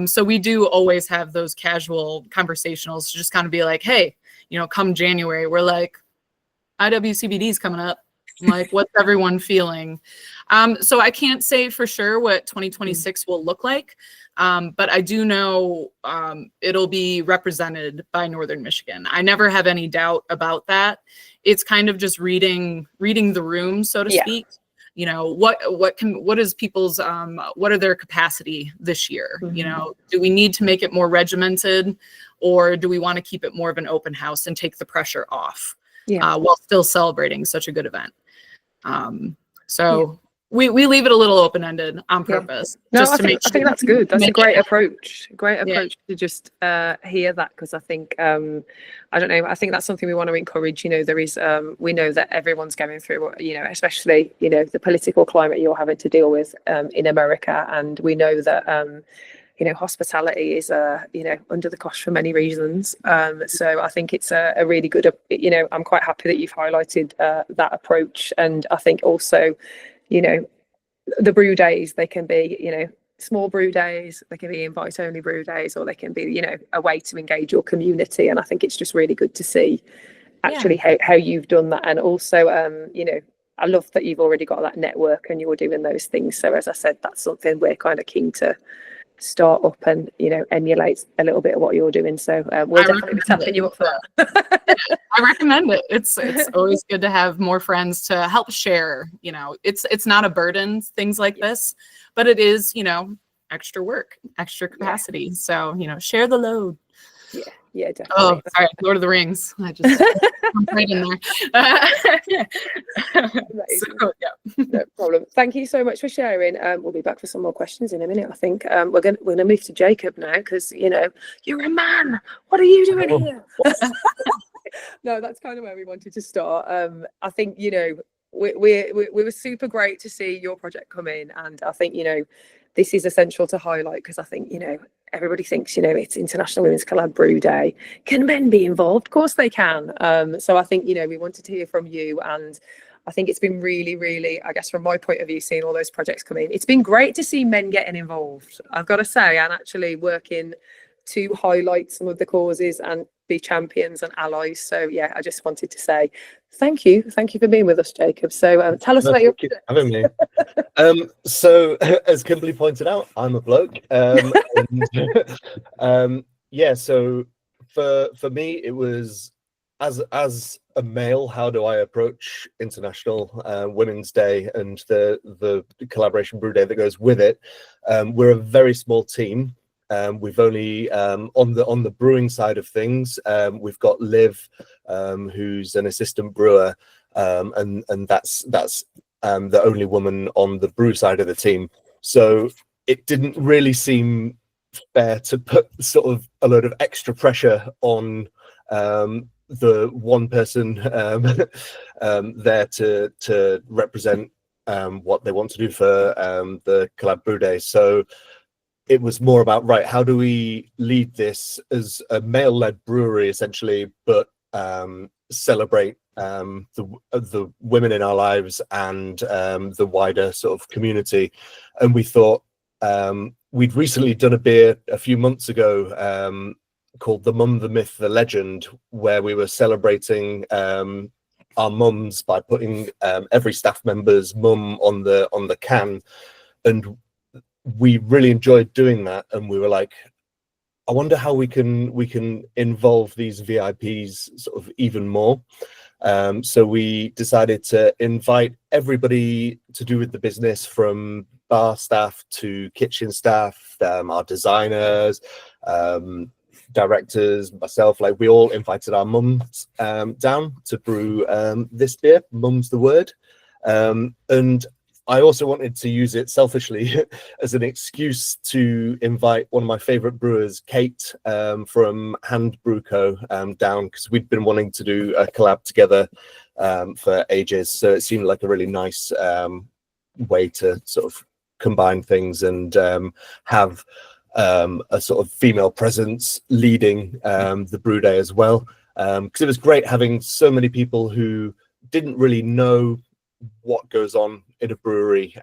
So we do always have those casual conversationals to just kind of be like, hey, you know, come January, we're like, IWCBD is coming up. Like, what's everyone feeling? So I can't say for sure what 2026 will look like, but I do know it'll be represented by Northern Michigan. I never have any doubt about that. It's kind of just reading the room, so to speak. You know, what is people's what are their capacity this year? You know, do we need to make it more regimented, or do we want to keep it more of an open house and take the pressure off while still celebrating such a good event? We leave it a little open-ended on purpose. No, just I to think, make sure I think that's good. That's a great approach. Great approach to just hear that, because I think, I don't know, I think that's something we want to encourage. You know, there is, we know that everyone's going through, you know, especially, you know, the political climate you're having to deal with in America. And we know that, you know, hospitality is, you know, under the cosh for many reasons. So I think it's a really good, you know, I'm quite happy that you've highlighted that approach. And I think also, you know, the brew days, they can be, you know, small brew days, they can be invite only brew days, or they can be, you know, a way to engage your community. And I think it's just really good to see actually how you've done that. And also, you know, I love that you've already got that network and you're doing those things. So as I said, that's something we're kind of keen to start up and, you know, emulate a little bit of what you're doing. So we'll definitely be tapping you up for that. I recommend it. It's always good to have more friends to help share. You know, it's not a burden, things like this, but it is, you know, extra work, extra capacity. So, you know, share the load. Yeah, definitely. Oh, sorry, Lord of the Rings. I just I'm right in there. So, yeah. No problem. Thank you so much for sharing. We'll be back for some more questions in a minute. I think we're gonna move to Jacob now because, you know, you're a man. What are you doing here? No, that's kind of where we wanted to start. I think, you know, we were super great to see your project come in, and I think, you know, this is essential to highlight because I think, you know, everybody thinks, you know, it's International Women's Collab Brew Day. Can men be involved? Of course they can. So I think, you know, we wanted to hear from you, and I think it's been really, really, I guess from my point of view, seeing all those projects come in, it's been great to see men getting involved, I've got to say, and actually working to highlight some of the causes and be champions and allies. So yeah, I just wanted to say thank you for being with us, Jacob. So tell us about your project. Having me. So as Kimberley pointed out, I'm a bloke. Yeah, so for me it was, as a male, how do I approach International Women's Day and the collaboration brew day that goes with it? We're a very small team. We've only on the brewing side of things, we've got Liv, who's an assistant brewer, and that's the only woman on the brew side of the team. So it didn't really seem fair to put sort of a load of extra pressure on the one person there to represent what they want to do for the collab brew day. So it was more about, right, how do we lead this as a male-led brewery essentially, but celebrate the women in our lives and the wider sort of community. And we thought, we'd recently done a beer a few months ago called The Mum, the Myth, the Legend, where we were celebrating our mums by putting every staff member's mum on the can. And we really enjoyed doing that, and we were like, I wonder how we can involve these VIPs sort of even more. So we decided to invite everybody to do with the business, from bar staff to kitchen staff, our designers, directors, myself. Like, we all invited our mums down to brew this beer. Mum's the word. And I also wanted to use it selfishly as an excuse to invite one of my favorite brewers, Kate, from Hand Brew Co. Down, because we'd been wanting to do a collab together for ages. So it seemed like a really nice way to sort of combine things and have a sort of female presence leading the brew day as well. Because it was great having so many people who didn't really know what goes on in a brewery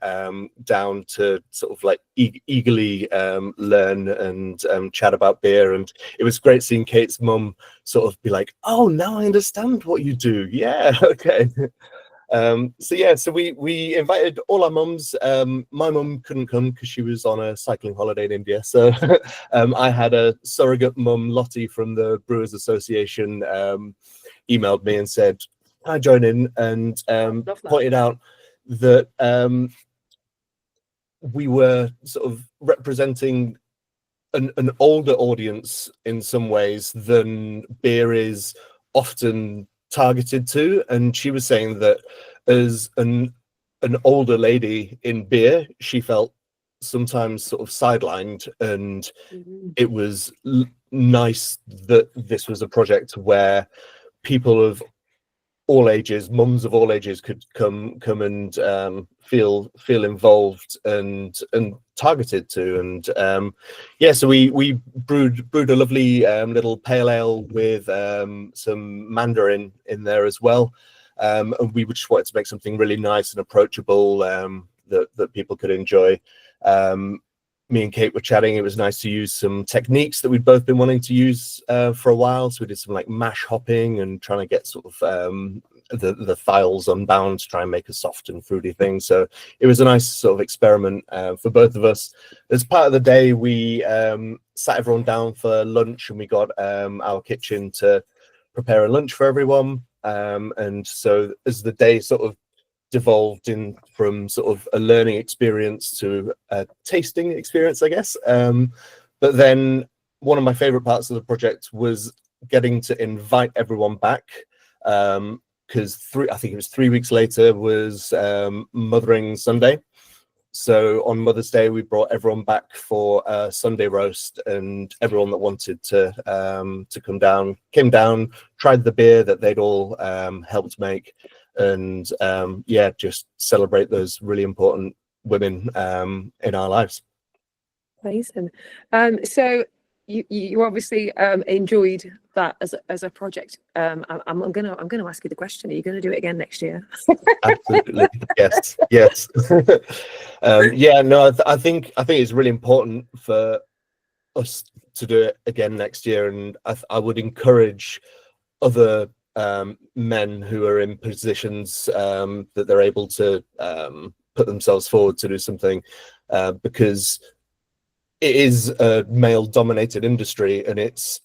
down to sort of like eagerly learn and chat about beer. And it was great seeing Kate's mum sort of be like, oh, now I understand what you do. Yeah, okay. So we invited all our mums. My mum couldn't come because she was on a cycling holiday in India. So I had a surrogate mum, Lottie, from the Brewers Association, emailed me and said, I joined in, and pointed out that we were sort of representing an older audience in some ways than beer is often targeted to. And she was saying that as an older lady in beer, she felt sometimes sort of sidelined, and it was nice that this was a project where people of all ages, mums of all ages, could come and feel involved and targeted to. And yeah, so we brewed a lovely little pale ale with some mandarin in there as well, and we just wanted to make something really nice and approachable that people could enjoy. me and Kate were chatting, it was nice to use some techniques that we'd both been wanting to use for a while. So we did some like mash hopping and trying to get sort of the files unbound to try and make a soft and fruity thing. So it was a nice sort of experiment for both of us. As part of the day, we sat everyone down for lunch, and we got our kitchen to prepare a lunch for everyone. And so as the day sort of devolved in from sort of a learning experience to a tasting experience, I guess. But then one of my favorite parts of the project was getting to invite everyone back, because I think it was 3 weeks later was Mothering Sunday. So on Mother's Day, we brought everyone back for a Sunday roast, and everyone that wanted to come down came down, tried the beer that they'd all helped make, and yeah, just celebrate those really important women in our lives. Amazing. So you obviously enjoyed that as a project. I'm gonna ask you the question: are you going to do it again next year? Absolutely, yes. Yeah, no, I think it's really important for us to do it again next year, and I would encourage other men who are in positions that they're able to put themselves forward to do something, because it is a male-dominated industry, and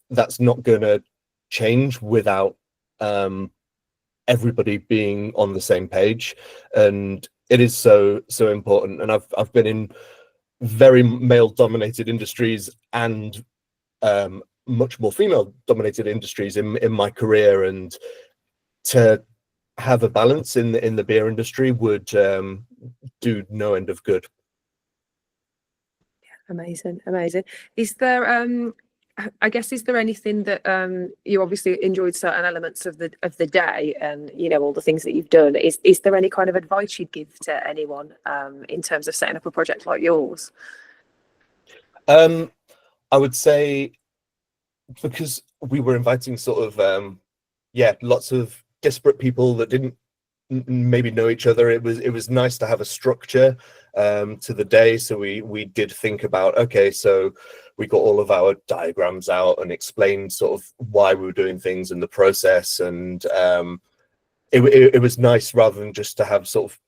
that's not going to change without everybody being on the same page. And it is so important. And I've been in very male-dominated industries and much more female-dominated industries in my career, and to have a balance in the beer industry would do no end of good. Amazing. Is there I guess, is there anything that you obviously enjoyed certain elements of the day, and you know all the things that you've done, is there any kind of advice you'd give to anyone in terms of setting up a project like yours? I would say, because we were inviting sort of lots of disparate people that didn't maybe know each other, it was nice to have a structure to the day. So we did think about, okay, so we got all of our diagrams out and explained sort of why we were doing things in the process, and it was nice, rather than just to have sort of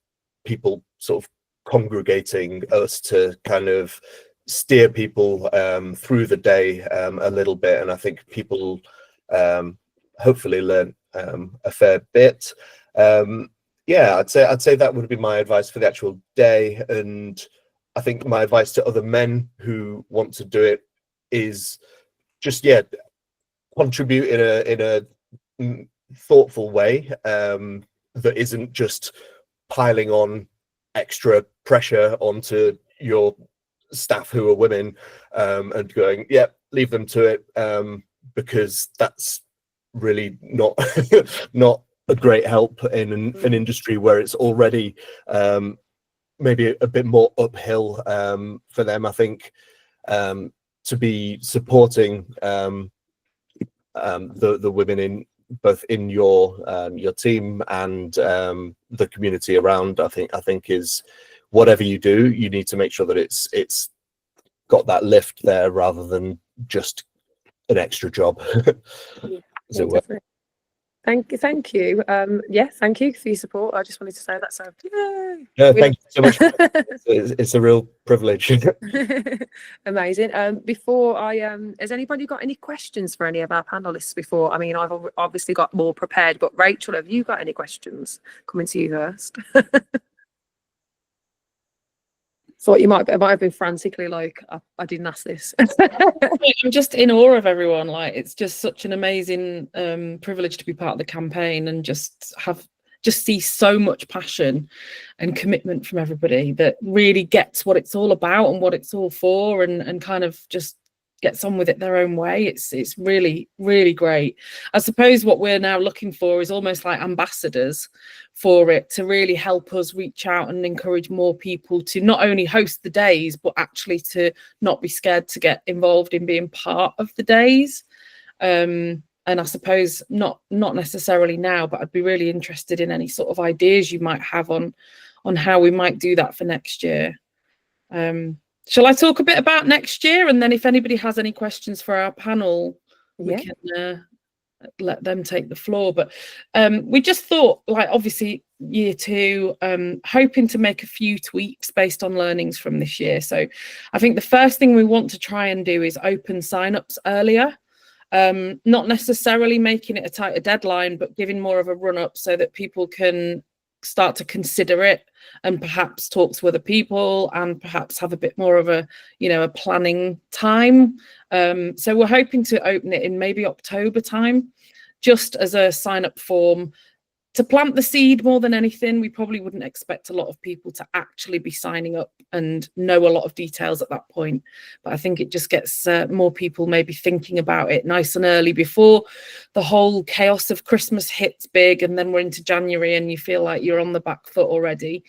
people sort of congregating us, to kind of steer people through the day a little bit. And I think people hopefully learn a fair bit. Yeah, I'd say that would be my advice for the actual day. And I think my advice to other men who want to do it is just, yeah, contribute in a thoughtful way that isn't just piling on extra pressure onto your staff who are women and going, yeah, leave them to it, because that's really not not a great help in an industry where it's already maybe a bit more uphill for them. I think to be supporting the women in both in your team and the community around, I think is, whatever you do, you need to make sure that it's got that lift there, rather than just an extra job. Yeah, thank you. Yeah, thank you for your support. I just wanted to say that. So yay. Yeah, thank you so much. It's a real privilege. Amazing. Before I has anybody got any questions for any of our panelists before? I mean, I've obviously got more prepared, but Rachel, have you got any questions? Coming to you first. Thought you might have been frantically like, I didn't ask this. I'm just in awe of everyone. Like, it's just such an amazing privilege to be part of the campaign, and just see so much passion and commitment from everybody that really gets what it's all about and what it's all for, and kind of just gets on with it their own way. It's really, really great. I suppose what we're now looking for is almost like ambassadors for it, to really help us reach out and encourage more people to not only host the days, but actually to not be scared to get involved in being part of the days. And I suppose not necessarily now, but I'd be really interested in any sort of ideas you might have on how we might do that for next year. Shall I talk a bit about next year, and then if anybody has any questions for our panel, we Yeah. can let them take the floor. But we just thought, like, obviously year two, hoping to make a few tweaks based on learnings from this year. So I think the first thing we want to try and do is open signups earlier. Not necessarily making it a tighter deadline, but giving more of a run up so that people can start to consider it and perhaps talk to other people and perhaps have a bit more of a, you know, a planning time. So we're hoping to open it in maybe October time, just as a sign up form to plant the seed more than anything. We probably wouldn't expect a lot of people to actually be signing up and know a lot of details at that point. But I think it just gets more people maybe thinking about it nice and early before the whole chaos of Christmas hits big, and then we're into January and you feel like you're on the back foot already.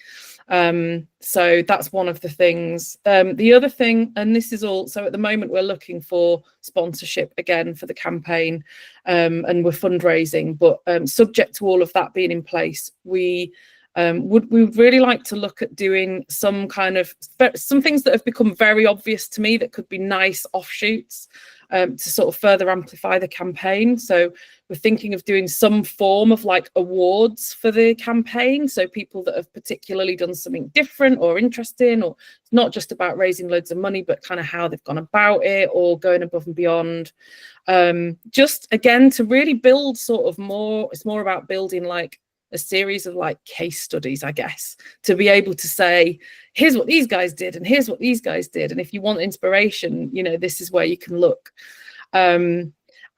So that's one of the things. The other thing, and this is all, so at the moment we're looking for sponsorship again for the campaign, and we're fundraising, but subject to all of that being in place, we would really like to look at doing some things that have become very obvious to me that could be nice offshoots to sort of further amplify the campaign. So we're thinking of doing some form of like awards for the campaign. So people that have particularly done something different or interesting, or it's not just about raising loads of money, but kind of how they've gone about it or going above and beyond. Just again, to really build sort of more, it's more about building like a series of like case studies, I guess, to be able to say, here's what these guys did and here's what these guys did. And if you want inspiration, you know, this is where you can look.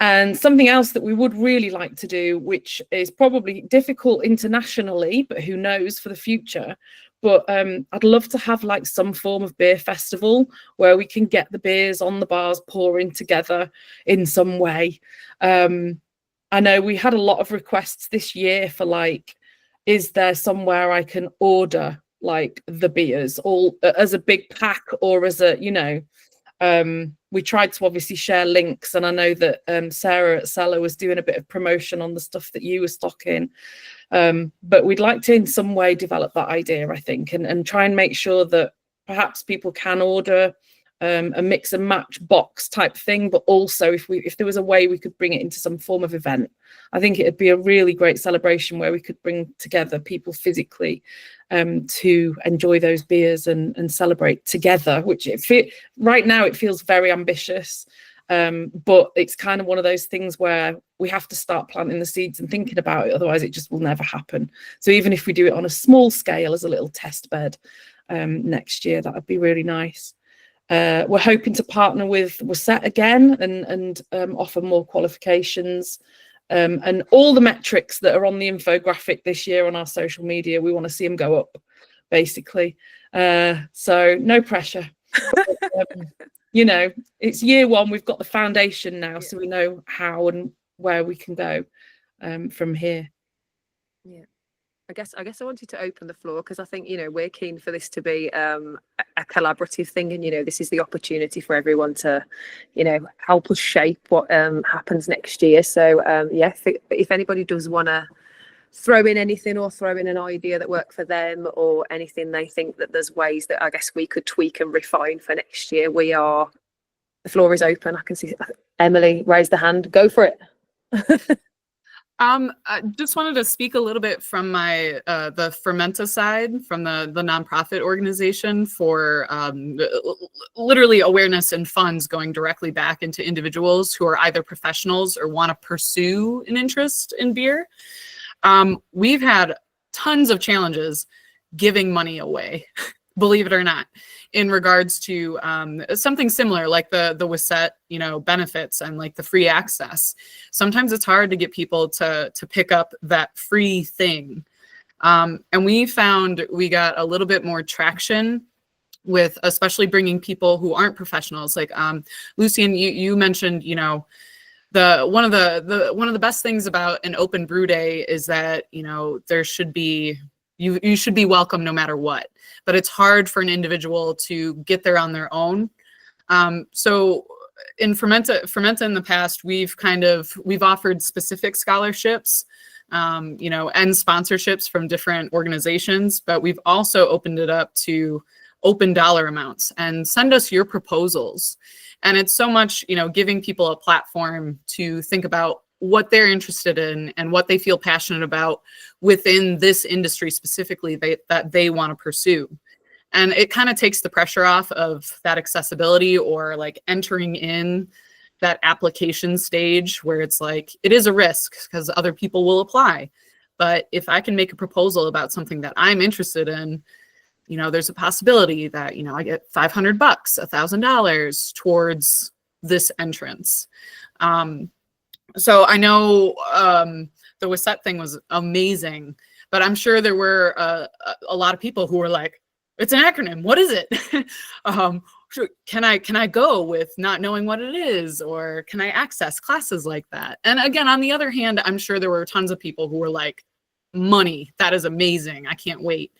And something else that we would really like to do, which is probably difficult internationally, but who knows for the future. But I'd love to have like some form of beer festival where we can get the beers on the bars pouring together in some way. I know we had a lot of requests this year for like, is there somewhere I can order like the beers all as a big pack or as a, you know, we tried to obviously share links, and I know that Sarah at Cellar was doing a bit of promotion on the stuff that you were stocking. But we'd like to in some way develop that idea, I think, and try and make sure that perhaps people can order a mix and match box type thing, but also if there was a way we could bring it into some form of event, I think it'd be a really great celebration where we could bring together people physically to enjoy those beers and celebrate together, which right now it feels very ambitious, but it's kind of one of those things where we have to start planting the seeds and thinking about it, otherwise it just will never happen. So even if we do it on a small scale as a little test bed next year, that would be really nice. We're hoping to partner with WSET again and offer more qualifications, and all the metrics that are on the infographic this year on our social media, we want to see them go up, basically. So no pressure. You know, it's year one, we've got the foundation now, so we know how and where we can go from here. Yeah. I guess I wanted to open the floor because I think, you know, we're keen for this to be a collaborative thing, and, you know, this is the opportunity for everyone to, you know, help us shape what happens next year. So yeah, if anybody does want to throw in anything or throw in an idea that worked for them or anything they think that there's ways that I guess we could tweak and refine for next year, the floor is open. I can see Emily raise the hand. Go for it. I just wanted to speak a little bit from my the Fermenta side, from the nonprofit organization, for literally awareness and funds going directly back into individuals who are either professionals or want to pursue an interest in beer. We've had tons of challenges giving money away, believe it or not, in regards to something similar like the WSET, you know, benefits and like the free access. Sometimes it's hard to get people to pick up that free thing. And we found we got a little bit more traction with especially bringing people who aren't professionals. Like Lucienne, you mentioned, you know, one of the best things about an open brew day is that, you know, there should be, you should be welcome no matter what, but it's hard for an individual to get there on their own. So in Fermenta in the past, we've offered specific scholarships, you know, and sponsorships from different organizations, but we've also opened it up to open dollar amounts and send us your proposals. And it's so much, you know, giving people a platform to think about what they're interested in and what they feel passionate about within this industry specifically that they want to pursue. And it kind of takes the pressure off of that accessibility or like entering in that application stage where it's like, it is a risk because other people will apply. But if I can make a proposal about something that I'm interested in, you know, there's a possibility that, you know, I get $500, $1,000 towards this entrance. So I know the WSET thing was amazing, but I'm sure there were a lot of people who were like, it's an acronym, what is it? Can I go with not knowing what it is, or can I access classes like that? And again, on the other hand, I'm sure there were tons of people who were like, money, that is amazing, I can't wait.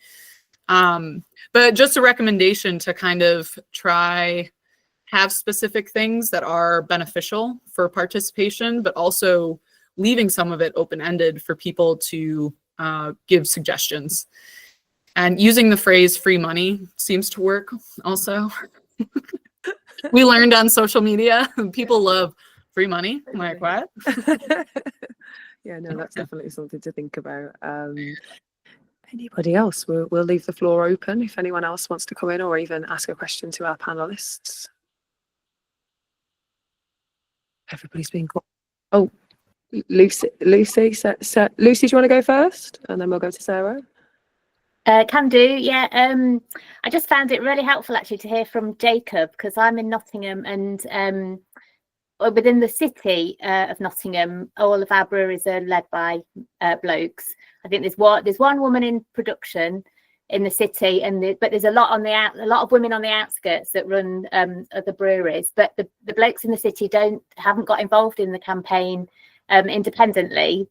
But just a recommendation to kind of have specific things that are beneficial for participation, but also leaving some of it open-ended for people to give suggestions. And using the phrase free money seems to work also. We learned on social media, people love free money. I'm like, what? Yeah, no, that's definitely something to think about. Anybody else? We'll leave the floor open if anyone else wants to come in or even ask a question to our panelists. Everybody's been quiet. Oh, Lucy, Lucy, do you want to go first? And then we'll go to Sarah. Can do, yeah. I just found it really helpful actually to hear from Jacob, because I'm in Nottingham, and within the city of Nottingham, all of our breweries are led by blokes. I think there's one woman in production in the city, but there's a lot of women on the outskirts that run other breweries. But the blokes in the city haven't got involved in the campaign independently.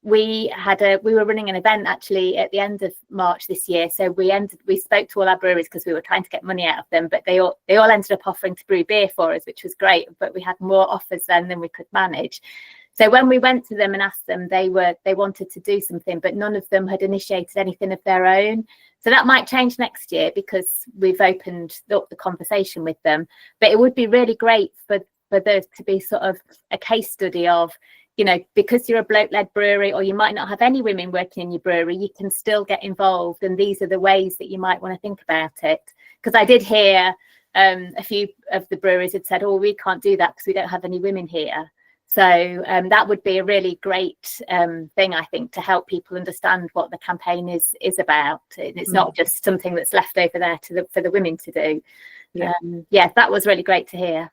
We were running an event actually at the end of March this year. So we spoke to all our breweries because we were trying to get money out of them, but they all ended up offering to brew beer for us, which was great. But we had more offers then than we could manage. So when we went to them and asked them, they wanted to do something, but none of them had initiated anything of their own. So that might change next year because we've opened up the conversation with them. But it would be really great for there to be sort of a case study of, you know, because you're a bloke-led brewery, or you might not have any women working in your brewery, you can still get involved. And these are the ways that you might want to think about it. Because I did hear a few of the breweries had said, oh, we can't do that because we don't have any women here. So that would be a really great thing, I think, to help people understand what the campaign is about. It's not just something that's left over there for the women to do. Yeah, that was really great to hear.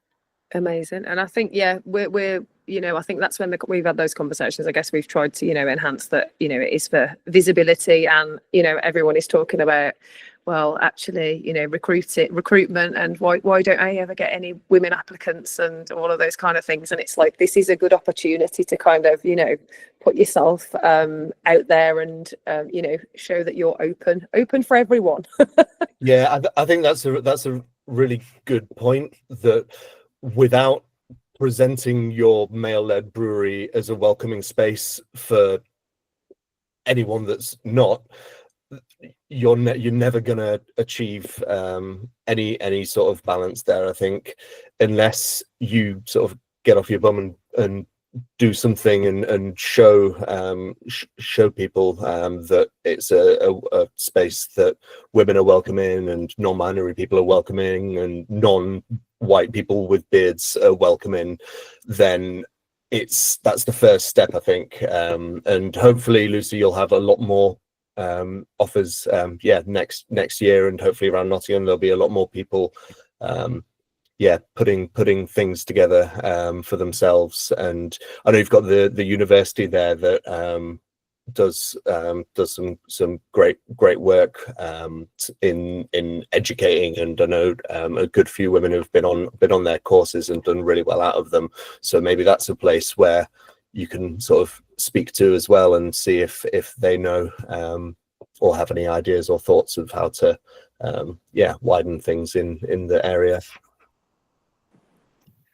Amazing. And I think, yeah, we're you know, I think that's when we've had those conversations. I guess we've tried to, you know, enhance that, you know, it is for visibility, and, you know, everyone is talking about, well, actually, you know, recruitment, and why don't I ever get any women applicants and all of those kind of things. And it's like, this is a good opportunity to kind of, you know, put yourself out there and, you know, show that you're open for everyone. Yeah, I think that's a really good point, that without presenting your male-led brewery as a welcoming space for anyone that's not, you're never going to achieve any sort of balance there, I think, unless you sort of get off your bum and do something and show people that it's a space that women are welcoming and non-binary people are welcoming and non-white people with beards are welcoming, then that's the first step, I think. And hopefully, Lucy, you'll have a lot more offers next year, and hopefully around Nottingham there'll be a lot more people putting things together for themselves. And I know you've got the university there that does some great work in educating, and I know a good few women who've been on their courses and done really well out of them. So maybe that's a place where you can sort of speak to as well and see if they know or have any ideas or thoughts of how to widen things in the area.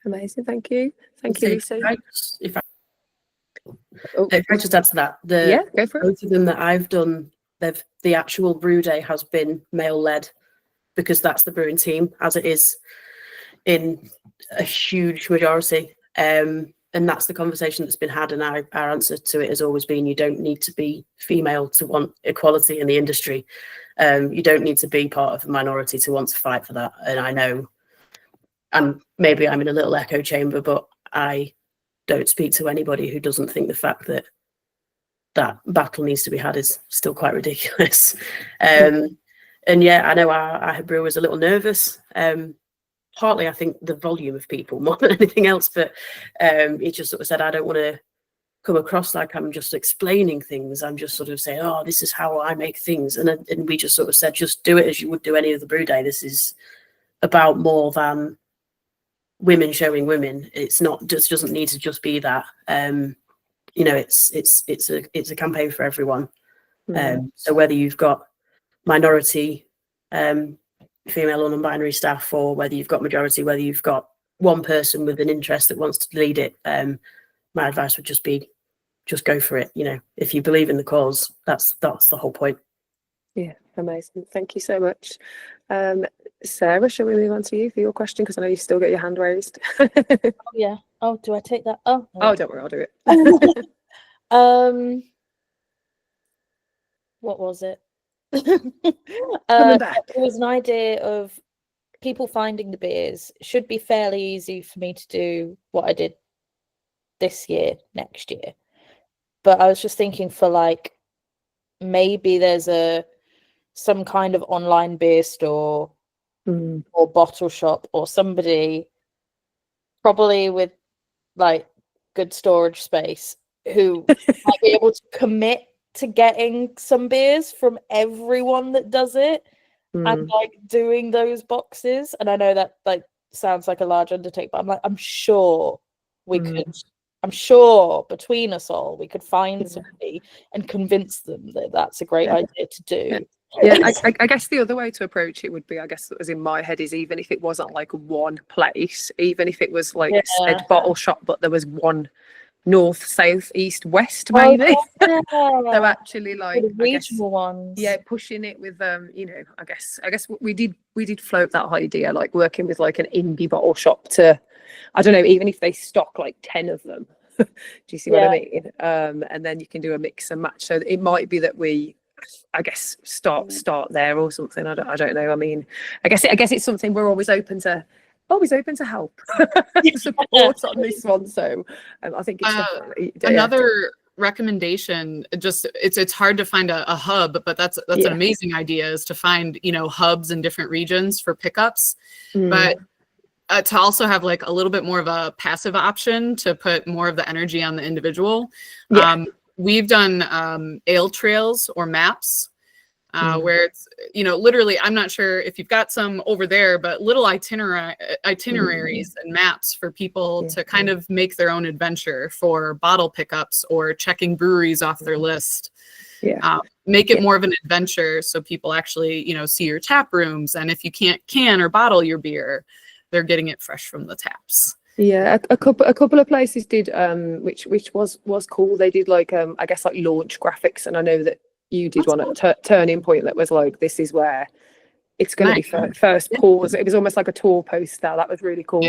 Amazing, thank you, Lucy. If I just add to that, go for it. Both of them that I've done, the actual brew day has been male led. because that's the brewing team, as it is in a huge majority. And that's the conversation that's been had, and our answer to it has always been, you don't need to be female to want equality in the industry. You don't need to be part of a minority to want to fight for that. And I know, and maybe I'm in a little echo chamber, but I don't speak to anybody who doesn't think the fact that that battle needs to be had is still quite ridiculous. And yeah, I know our head brewer was a little nervous. Partly, I think, the volume of people more than anything else, but he just sort of said, I don't want to come across like I'm just explaining things. I'm just sort of saying, oh, this is how I make things. And we just sort of said, just do it as you would do any other brew day. This is about more than women showing women. It's not, just doesn't need to just be that. You know, it's a campaign for everyone. So whether you've got minority, female or non-binary staff, or whether you've got majority, whether you've got one person with an interest that wants to lead it, my advice would just be, just go for it. You know, if you believe in the cause, that's the whole point. Yeah, amazing. Thank you so much. Sarah, shall we move on to you for your question? Because I know you've still got your hand raised. Oh, yeah. Oh, do I take that? Oh, no. Oh, don't worry, I'll do it. What was it? Coming back. It was an idea of people finding the beers. It should be fairly easy for me to do what I did this year, next year. But I was just thinking, for like, maybe there's some kind of online beer store or bottle shop, or somebody probably with like good storage space who might be able to commit to getting some beers from everyone that does it and like doing those boxes. And I know that like sounds like a large undertaking, but I'm sure we could. I'm sure between us all we could find somebody and convince them that that's a great idea to do. Yeah, I guess the other way to approach it would be, I guess that was in my head, is even if it wasn't like one place, even if it was like said bottle shop, but there was one north, south, east, west, maybe. So actually, like, the regional ones. Yeah, pushing it with you know, I guess we did float that idea, like working with like an indie bottle shop to, I don't know, even if they stock like 10 of them. Do you see what I mean? And then you can do a mix and match. So it might be that we, I guess, start there or something. I don't know. I mean, I guess it's something we're always open to help support on this one. So I think it's definitely another recommendation. Just it's hard to find a hub, but that's an amazing idea, is to find, you know, hubs in different regions for pickups, but to also have like a little bit more of a passive option to put more of the energy on the individual. We've done ale trails or maps, where it's, you know, literally, I'm not sure if you've got some over there, but little itineraries and maps for people to kind of make their own adventure for bottle pickups or checking breweries off their list. Make it more of an adventure, so people actually, you know, see your tap rooms, and if you can't can or bottle your beer, they're getting it fresh from the taps. Yeah, a couple of places did, which was cool. They did like I guess like launch graphics, and I know that you did one at Turning Point that was like, this is where it's going to be first pause. It was almost like a tour poster. That was really cool.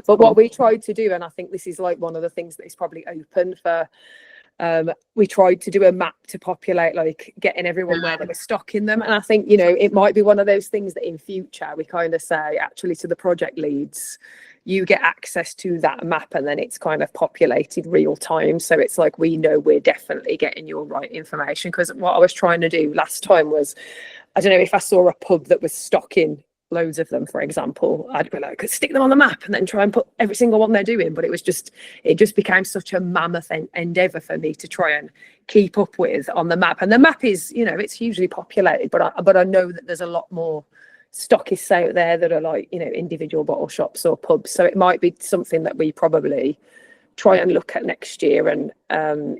But what we tried to do, and I think this is like one of the things that is probably open for, we tried to do a map to populate, like getting everyone where they were stocking them. And I think, you know, it might be one of those things that in future we kind of say, actually, to the project leads, you get access to that map, and then it's kind of populated real time. So it's like, we know we're definitely getting your right information. Because what I was trying to do last time was, I don't know, if I saw a pub that was stocking loads of them, for example, I'd be like, stick them on the map and then try and put every single one they're doing. But it just became such a mammoth endeavor for me to try and keep up with on the map. And the map is, you know, it's hugely populated, but I know that there's a lot more stockists out there that are like, you know, individual bottle shops or pubs. So it might be something that we probably try and look at next year. And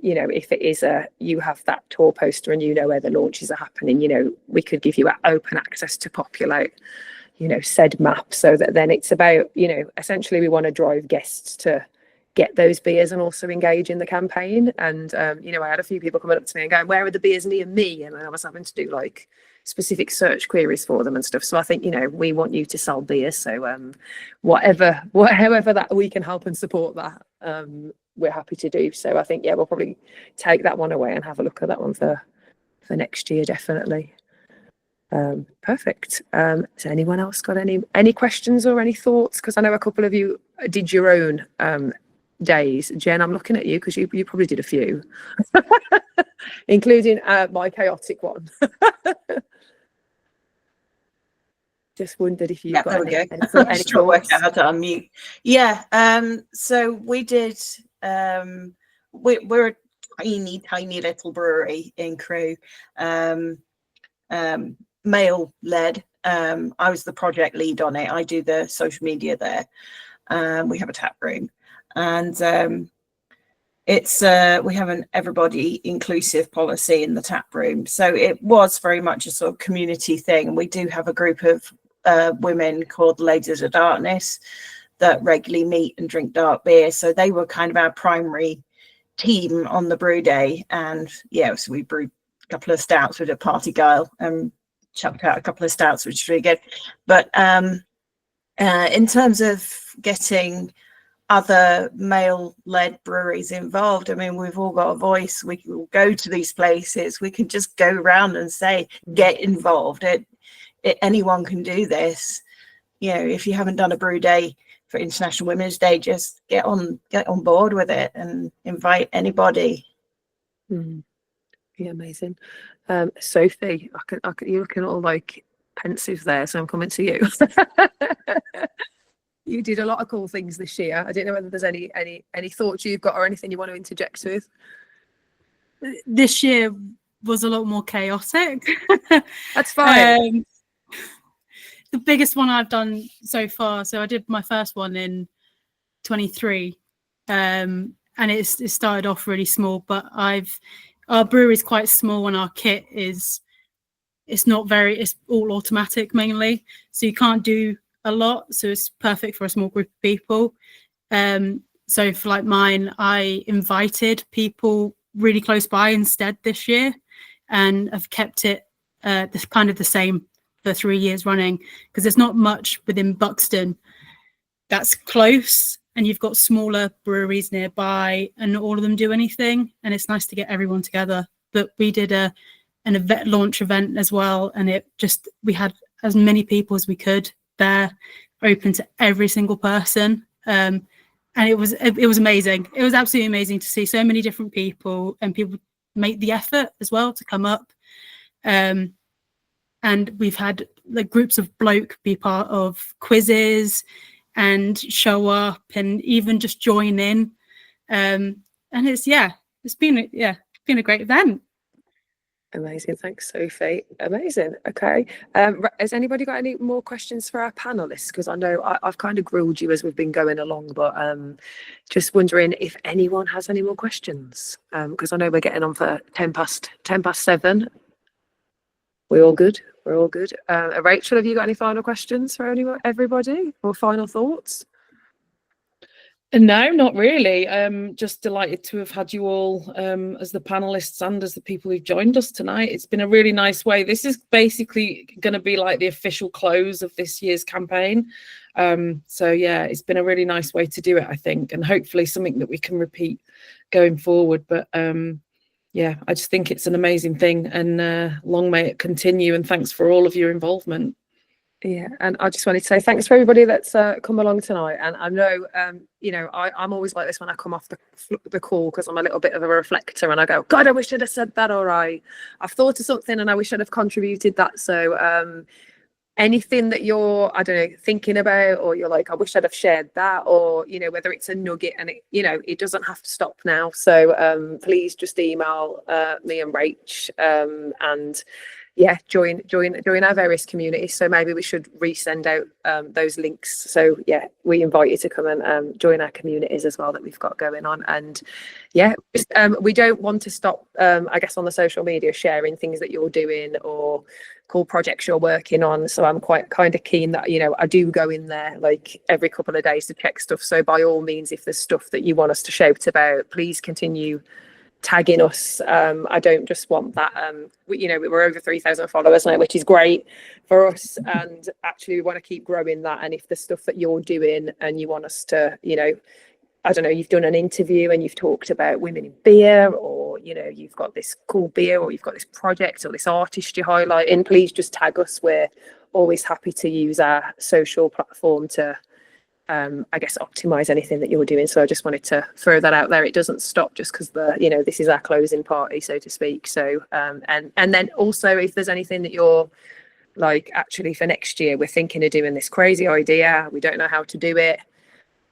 you know, if it is you have that tour poster and you know where the launches are happening, you know, we could give you open access to populate, you know, said map, so that then it's about, you know, essentially we want to drive guests to get those beers and also engage in the campaign. And you know, I had a few people coming up to me and going, where are the beers near me? And I was having to do like specific search queries for them and stuff. So I think, you know, we want you to sell beer. So however that we can help and support that, we're happy to do. So I think, yeah, we'll probably take that one away and have a look at that one for next year, definitely. Perfect. So anyone else got any questions or any thoughts? Because I know a couple of you did your own days. Jen, I'm looking at you because you probably did a few, including my chaotic one. Just wondered if you got there we any go. thoughts. Work out how to unmute. Yeah. So we did. We're a tiny little brewery in Crewe. Male led. I was the project lead on it. I do the social media there. We have a tap room, and it's we have an everybody inclusive policy in the tap room. So it was very much a sort of community thing. We do have a group of women called the Ladies of Darkness that regularly meet and drink dark beer. So they were kind of our primary team on the brew day. And yeah, so we brewed a couple of stouts with a party girl and chucked out a couple of stouts, which is really good. But in terms of getting other male-led breweries involved, I mean, we've all got a voice. We can go to these places. We can just go around and say, get involved. Anyone can do this. You know, if you haven't done a brew day for International Women's Day, just get on board with it and invite anybody. Yeah, amazing. Sophie, you're looking all like pensive there, so I'm coming to you. You did a lot of cool things this year. I don't know whether there's any thoughts you've got or anything you want to interject with. This year was a lot more chaotic. That's fine. The biggest one I've done so far. So I did my first one in 23, and it started off really small. But our brewery is quite small, and our kit it's all automatic mainly, so you can't do a lot. So it's perfect for a small group of people. So for like mine, I invited people really close by instead this year, and I've kept it this kind of the same for 3 years running, because there's not much within Buxton that's close, and you've got smaller breweries nearby and not all of them do anything, and it's nice to get everyone together. But we did an event launch event as well, and we had as many people as we could there, open to every single person, and it was amazing. It was absolutely amazing to see so many different people, and people make the effort as well to come up. And we've had like groups of bloke be part of quizzes and show up and even just join in. And it's been a great event. Amazing. Thanks, Sophie. Amazing. Okay. Has anybody got any more questions for our panelists? Because I know I've kind of grilled you as we've been going along, but just wondering if anyone has any more questions. Because I know we're getting on for 7:10. We're all good. We're all good. Rachel, have you got any final questions for everybody, or final thoughts? No, not really. Just delighted to have had you all as the panelists and as the people who've joined us tonight. It's been a really nice way. This is basically going to be like the official close of this year's campaign. So yeah, it's been a really nice way to do it, I think, and hopefully something that we can repeat going forward. But yeah, I just think it's an amazing thing, and long may it continue, and thanks for all of your involvement. Yeah, and I just wanted to say thanks for everybody that's come along tonight. And I know, I'm always like this when I come off the call, because I'm a little bit of a reflector, and I go, God, I wish I'd have said that, or I've thought of something and I wish I'd have contributed that. So anything that you're, I don't know, thinking about, or you're like, I wish I'd have shared that, or, whether it's a nugget, and it doesn't have to stop now. So please just email me and Rach, and yeah, join our various communities. So maybe we should resend out those links. So yeah, we invite you to come and join our communities as well that we've got going on. And yeah, just, we don't want to stop, I guess, on the social media sharing things that you're doing or cool projects you're working on. So I'm quite kind of keen that, I do go in there like every couple of days to check stuff. So by all means, if there's stuff that you want us to shout about, please continue tagging us. I don't just want that. We're over 3,000 followers now, which is great for us, and actually we want to keep growing that. And if the stuff that you're doing and you want us to, I don't know, you've done an interview and you've talked about women in beer, or you've got this cool beer, or you've got this project or this artist you're highlighting, please just tag us. We're always happy to use our social platform to I guess optimize anything that you're doing. So I just wanted to throw that out there. It doesn't stop just because this is our closing party, so to speak. So and then also, if there's anything that you're like, actually for next year we're thinking of doing this crazy idea, we don't know how to do it,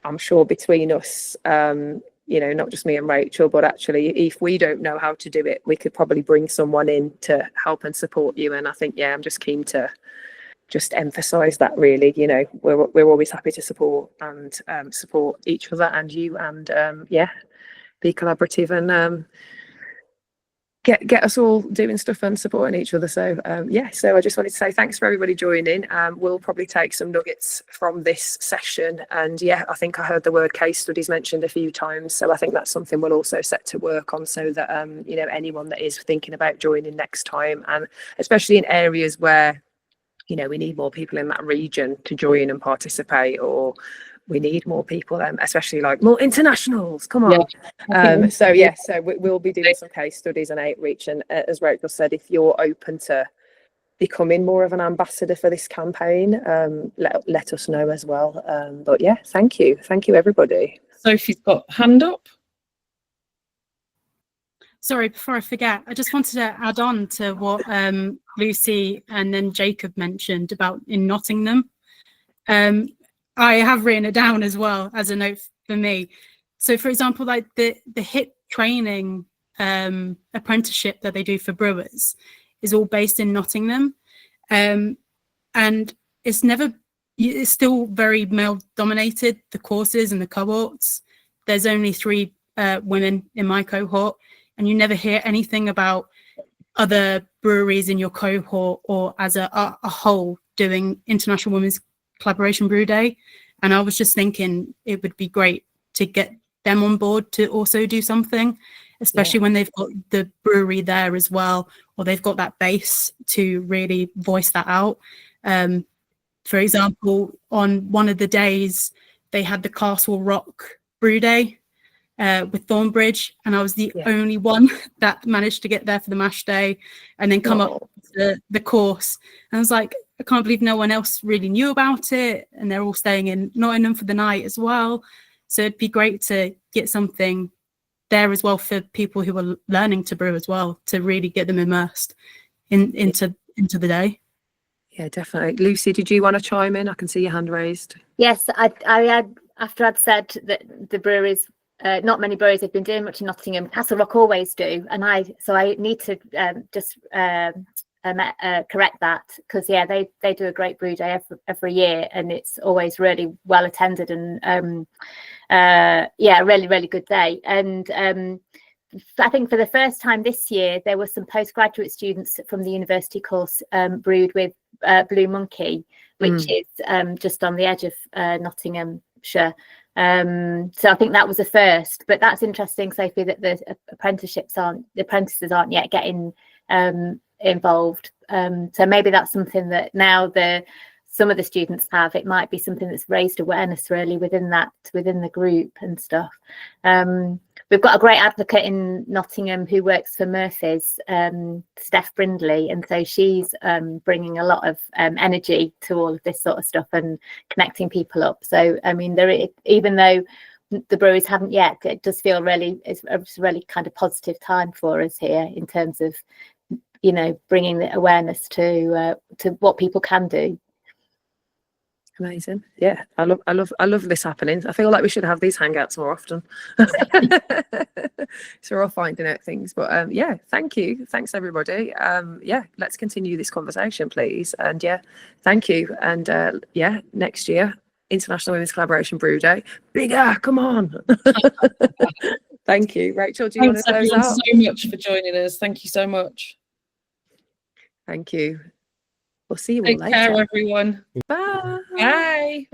I'm sure between us, not just me and Rachel, but actually if we don't know how to do it, we could probably bring someone in to help and support you. And I think, I'm just keen to just emphasize that, really. We're always happy to support and support each other and you, and be collaborative and get us all doing stuff and supporting each other. So so I just wanted to say thanks for everybody joining. We'll probably take some nuggets from this session, and I think I heard the word case studies mentioned a few times, so I think that's something we'll also set to work on, so that anyone that is thinking about joining next time, and especially in areas where we need more people in that region to join and participate, or we need more people, especially like more internationals. Come on. So we'll be doing some case studies and outreach, and as Rachel said, if you're open to becoming more of an ambassador for this campaign, let us know as well. But thank you everybody. Sophie's got hand up. Sorry, before I forget, I just wanted to add on to what Lucy and then Jacob mentioned about in Nottingham. I have written it down as well as a note for me. So, for example, like the HIT training apprenticeship that they do for brewers is all based in Nottingham, and it's still very male dominated, the courses and the cohorts. There's only 3 women in my cohort, and you never hear anything about other breweries in your cohort or as a whole doing International Women's Collaboration Brew Day. And I was just thinking it would be great to get them on board to also do something, especially when they've got the brewery there as well, or they've got that base to really voice that out. For example, on one of the days they had the Castle Rock Brew Day with Thornbridge, and I was the only one that managed to get there for the mash day and then come up to the course. And I was like, I can't believe no one else really knew about it, and they're all staying in Nottingham for the night as well. So it'd be great to get something there as well for people who are learning to brew as well, to really get them immersed into the day. Yeah, definitely. Lucy, did you want to chime in? I can see your hand raised. Yes, I had, after I'd said that the breweries, not many breweries have been doing much in Nottingham. Castle Rock always do, and I need to just correct that, because they do a great brew day every year, and it's always really well attended, and really, really good day. And I think for the first time this year there were some postgraduate students from the university course brewed with Blue Monkey, which is just on the edge of Nottinghamshire. So I think that was a first, but that's interesting, Sophie, that the apprentices aren't yet getting involved. So maybe that's something that now some of the students have. It might be something that's raised awareness really within the group and stuff. We've got a great advocate in Nottingham who works for Murphy's, Steph Brindley, and so she's bringing a lot of energy to all of this sort of stuff and connecting people up. So I mean, even though the breweries haven't yet, it does feel it's a really kind of positive time for us here in terms of bringing the awareness to what people can do. Amazing. Yeah, I love this happening. I feel like we should have these hangouts more often. So we're all finding out things. But thank you. Thanks everybody. Let's continue this conversation, please. And thank you. And next year, International Women's Collaboration Brew Day. Bigger, come on. Thank you. Rachel, do you want to close out? Thanks so much for joining us. Thank you so much. Thank you. We'll see you all Take later. care, everyone. Bye. Bye.